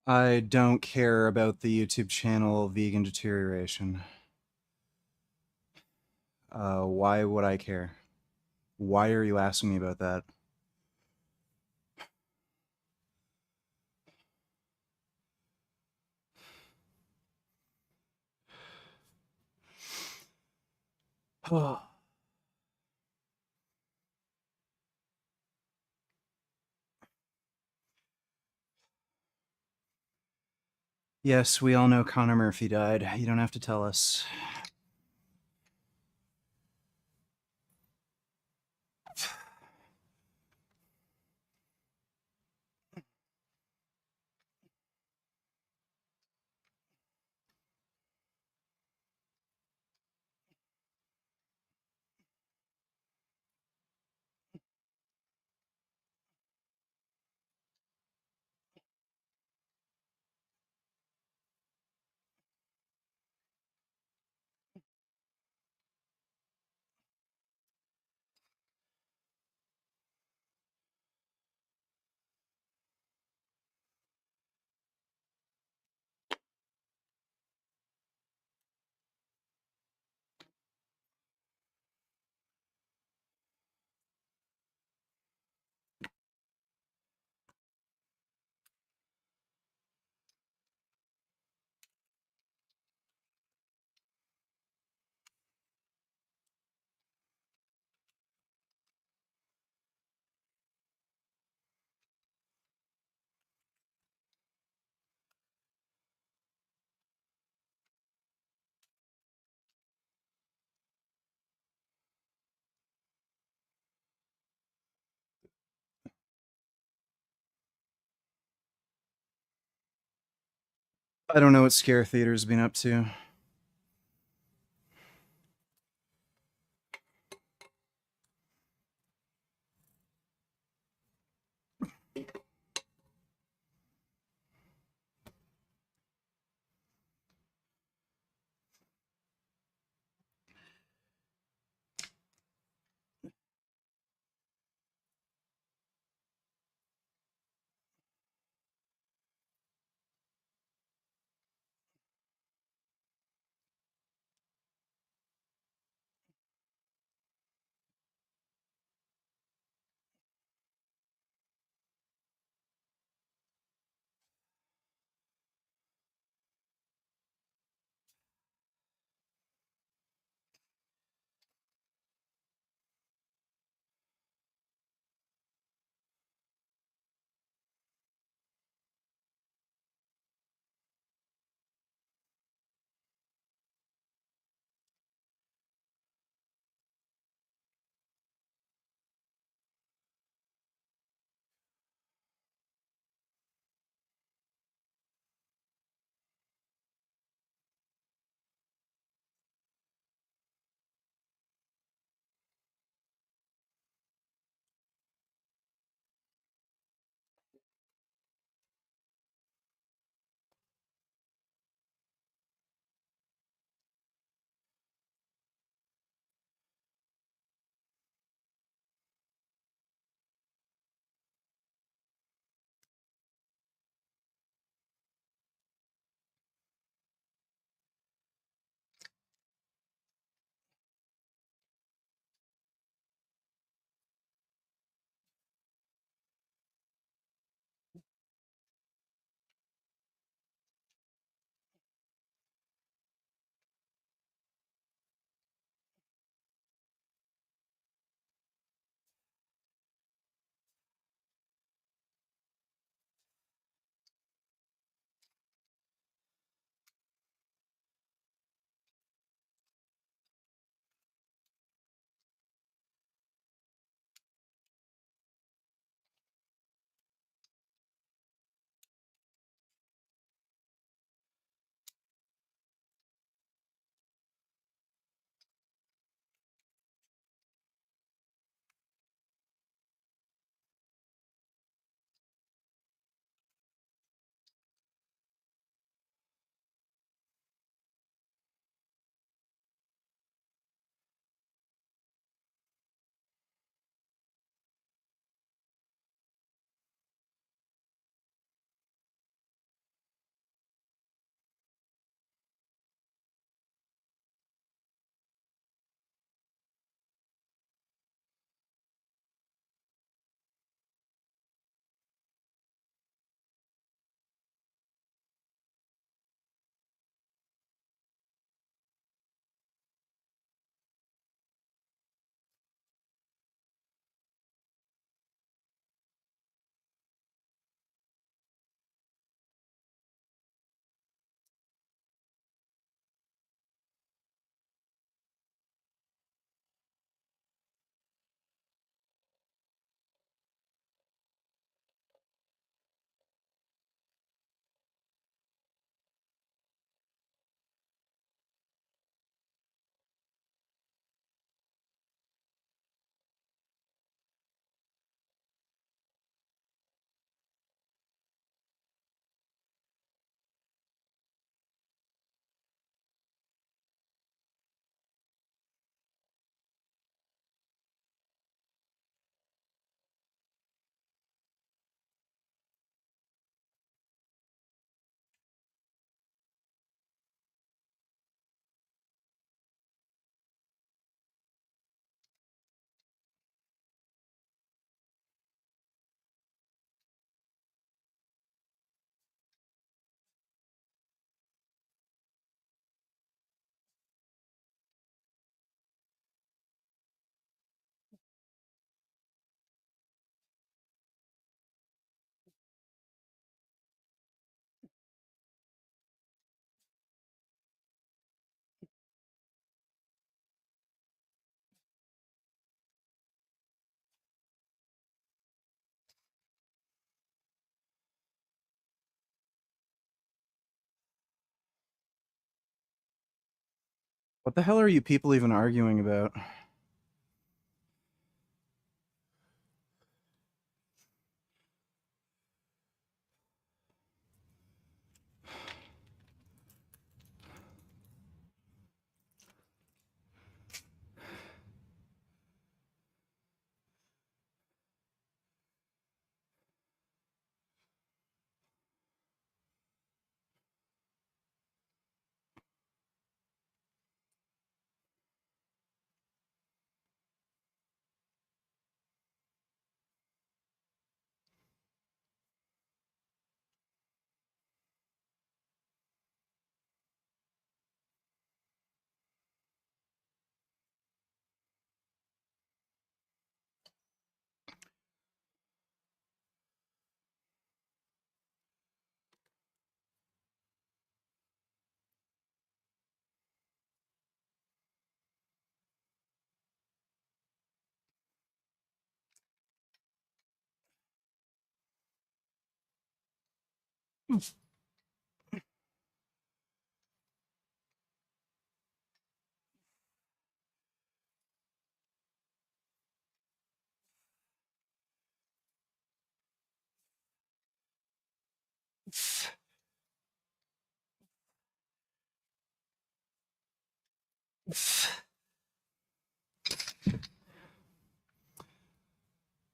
I don't care about the YouTube channel Vegan Deterioration. Why would I care? Why are you asking me about that? Yes, we all know Connor Murphy died. You don't have to tell us. I don't know what Scare Theater's been up to. What the hell are you people even arguing about?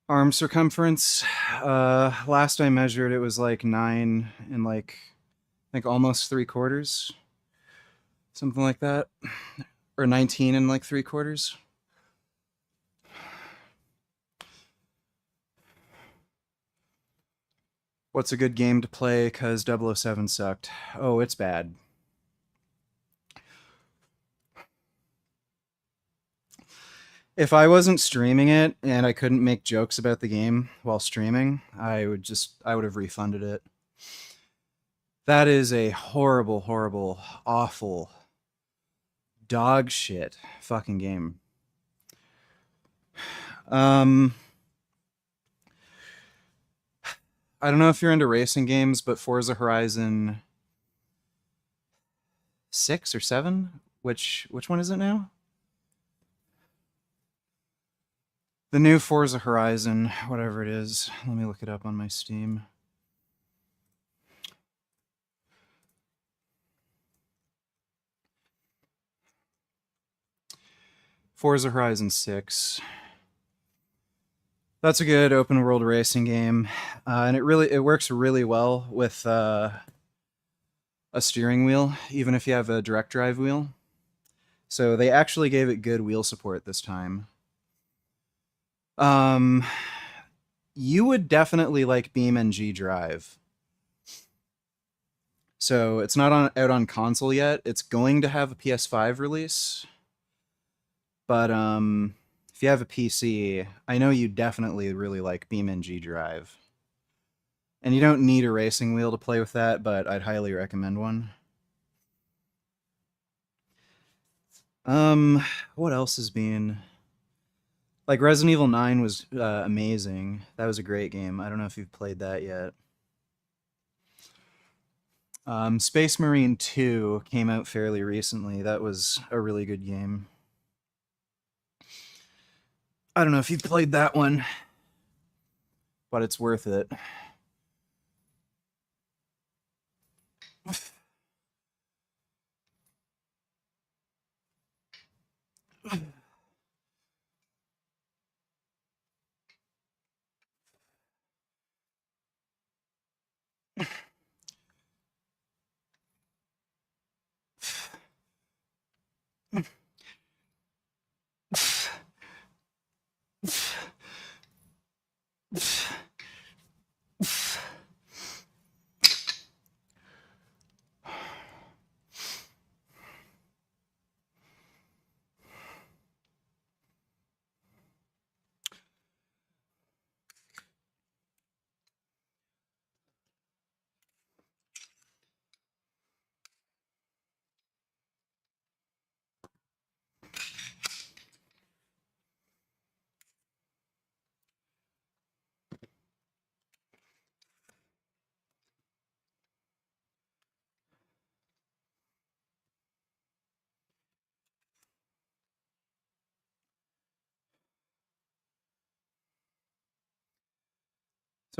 Arm circumference. Last I measured, it was like 9 and like I think almost 3/4, something like that, or 19 and like 3/4. What's a good game to play? Because 007 sucked. Oh, it's bad. If I wasn't streaming it and I couldn't make jokes about the game while streaming, I would have refunded it. That is a horrible, horrible, awful, dog shit fucking game. Um, I don't know if you're into racing games, but Forza Horizon 6 or 7, which one is it now? The new Forza Horizon, whatever it is. Let me look it up on my Steam. Forza Horizon 6. That's a good open world racing game, and it works really well with a steering wheel, even if you have a direct drive wheel. So they actually gave it good wheel support this time. Um, you would definitely like BeamNG Drive. So it's not out on console yet. It's going to have a PS5 release, but if you have a PC, I know you definitely really like BeamNG Drive. And you don't need a racing wheel to play with that, but I'd highly recommend one. What else has been like Resident Evil 9 was amazing. That was a great game. I don't know if you've played that yet. Space Marine 2 came out fairly recently. That was a really good game. I don't know if you've played that one, but it's worth it.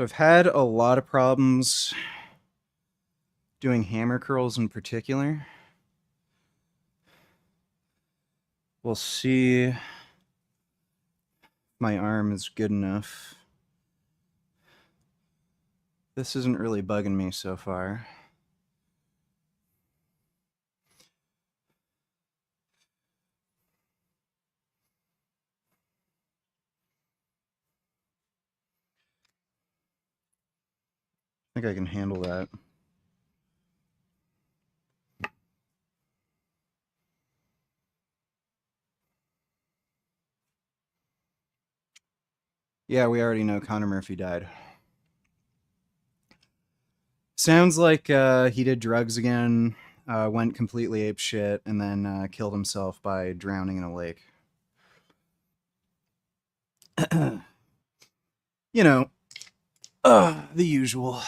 So I've had a lot of problems doing hammer curls in particular. We'll see if my arm is good enough. This isn't really bugging me so far. I think I can handle that. Yeah, we already know Connor Murphy died. Sounds like he did drugs again, went completely apeshit, and then killed himself by drowning in a lake. You know, the usual.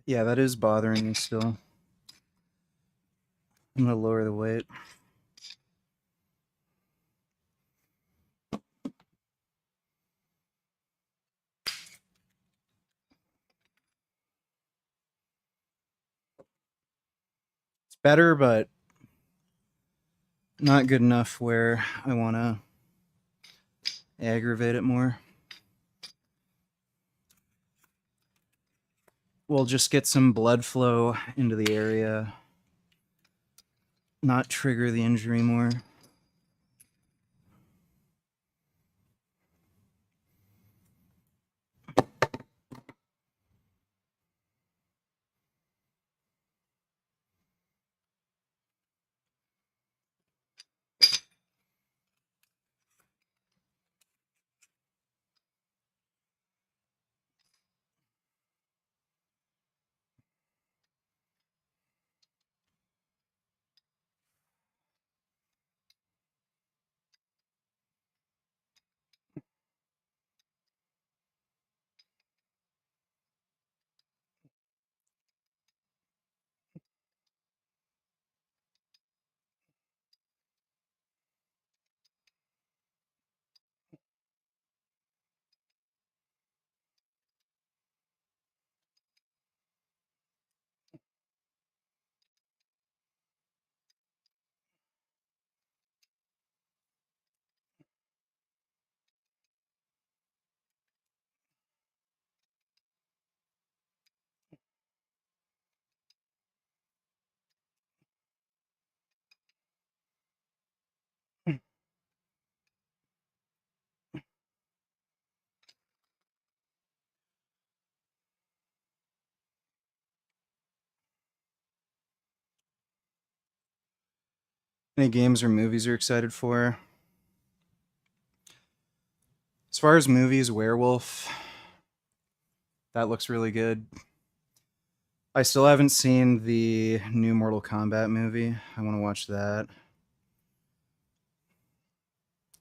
Yeah, that is bothering me still. I'm gonna lower the weight. It's better, but not good enough where I want to aggravate it more. We'll just get some blood flow into the area, not trigger the injury more. Any games or movies you're excited for? As far as movies, Werewolf, that looks really good. I still haven't seen the new Mortal Kombat movie. I want to watch that.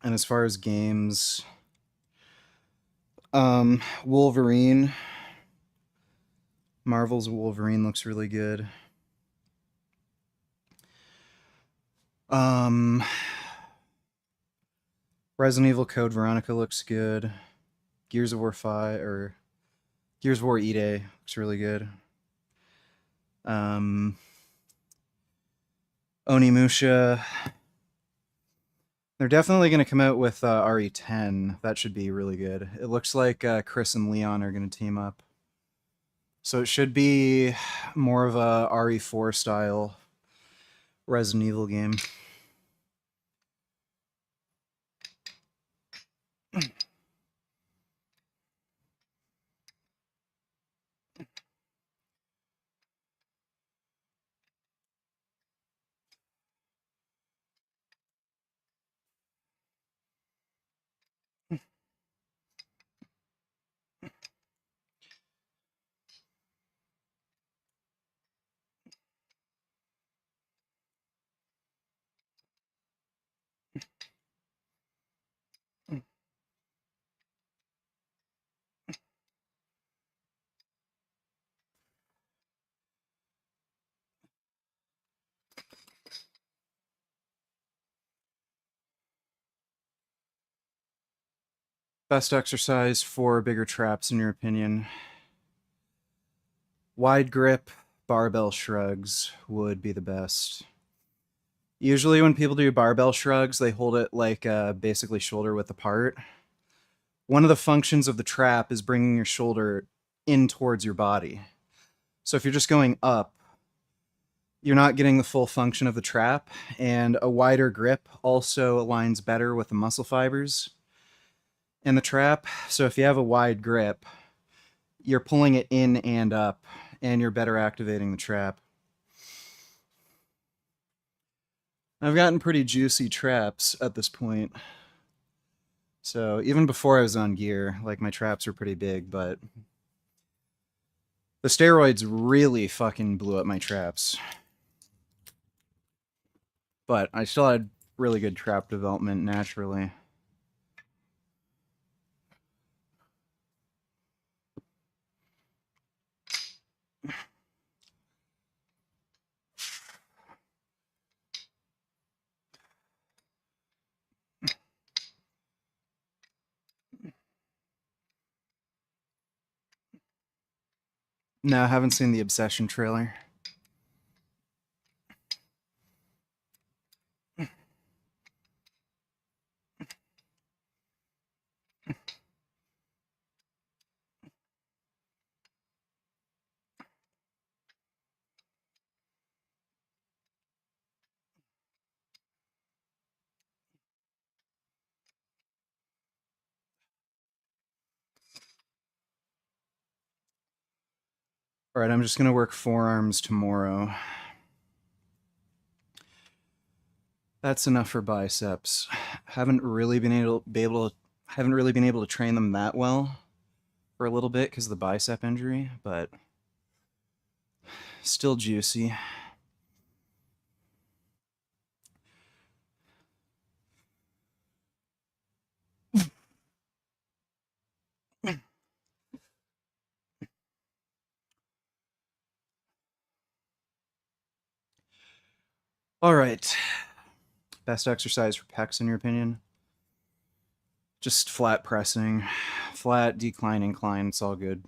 And as far as games, Wolverine, Marvel's Wolverine looks really good. Um, Resident Evil Code Veronica looks good. Gears of War 5 or Gears of War E-Day looks really good. Onimusha. They're definitely going to come out with RE10. That should be really good. It looks like Chris and Leon are going to team up. So it should be more of a RE4 style Resident Evil game. Best exercise for bigger traps, in your opinion? Wide grip, barbell shrugs would be the best. Usually when people do barbell shrugs, they hold it like basically shoulder width apart. One of the functions of the trap is bringing your shoulder in towards your body. So if you're just going up, you're not getting the full function of the trap, and a wider grip also aligns better with the muscle fibers in the trap. So if you have a wide grip, you're pulling it in and up, and you're better activating the trap. I've gotten pretty juicy traps at this point. So even before I was on gear, like my traps were pretty big, but the steroids really fucking blew up my traps. But I still had really good trap development naturally. No, I haven't seen the Obsession trailer. All right, I'm just going to work forearms tomorrow. That's enough for biceps. Haven't really been able to train them that well for a little bit because of the bicep injury, but still juicy. All right. Best exercise for pecs, in your opinion? Just flat pressing. Flat, decline, incline. It's all good.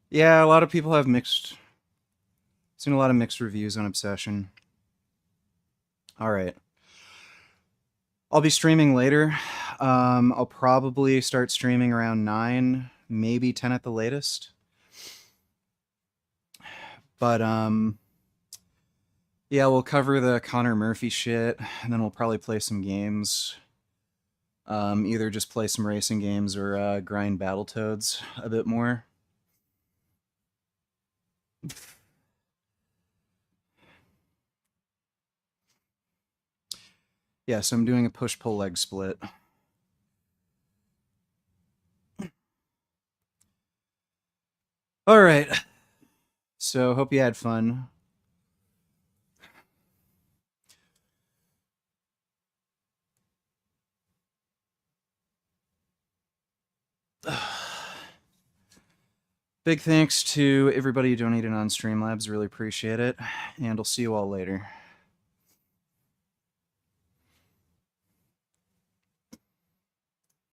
Yeah, a lot of people have seen a lot of mixed reviews on Obsession. All right. I'll be streaming later. I'll probably start streaming around 9, maybe 10 at the latest. But yeah, we'll cover the Connor Murphy shit, and then we'll probably play some games. Either just play some racing games or grind Battletoads a bit more. Yeah, so I'm doing a push-pull leg split. All right. So hope you had fun. Big thanks to everybody who donated on Streamlabs. Really appreciate it. And I'll see you all later.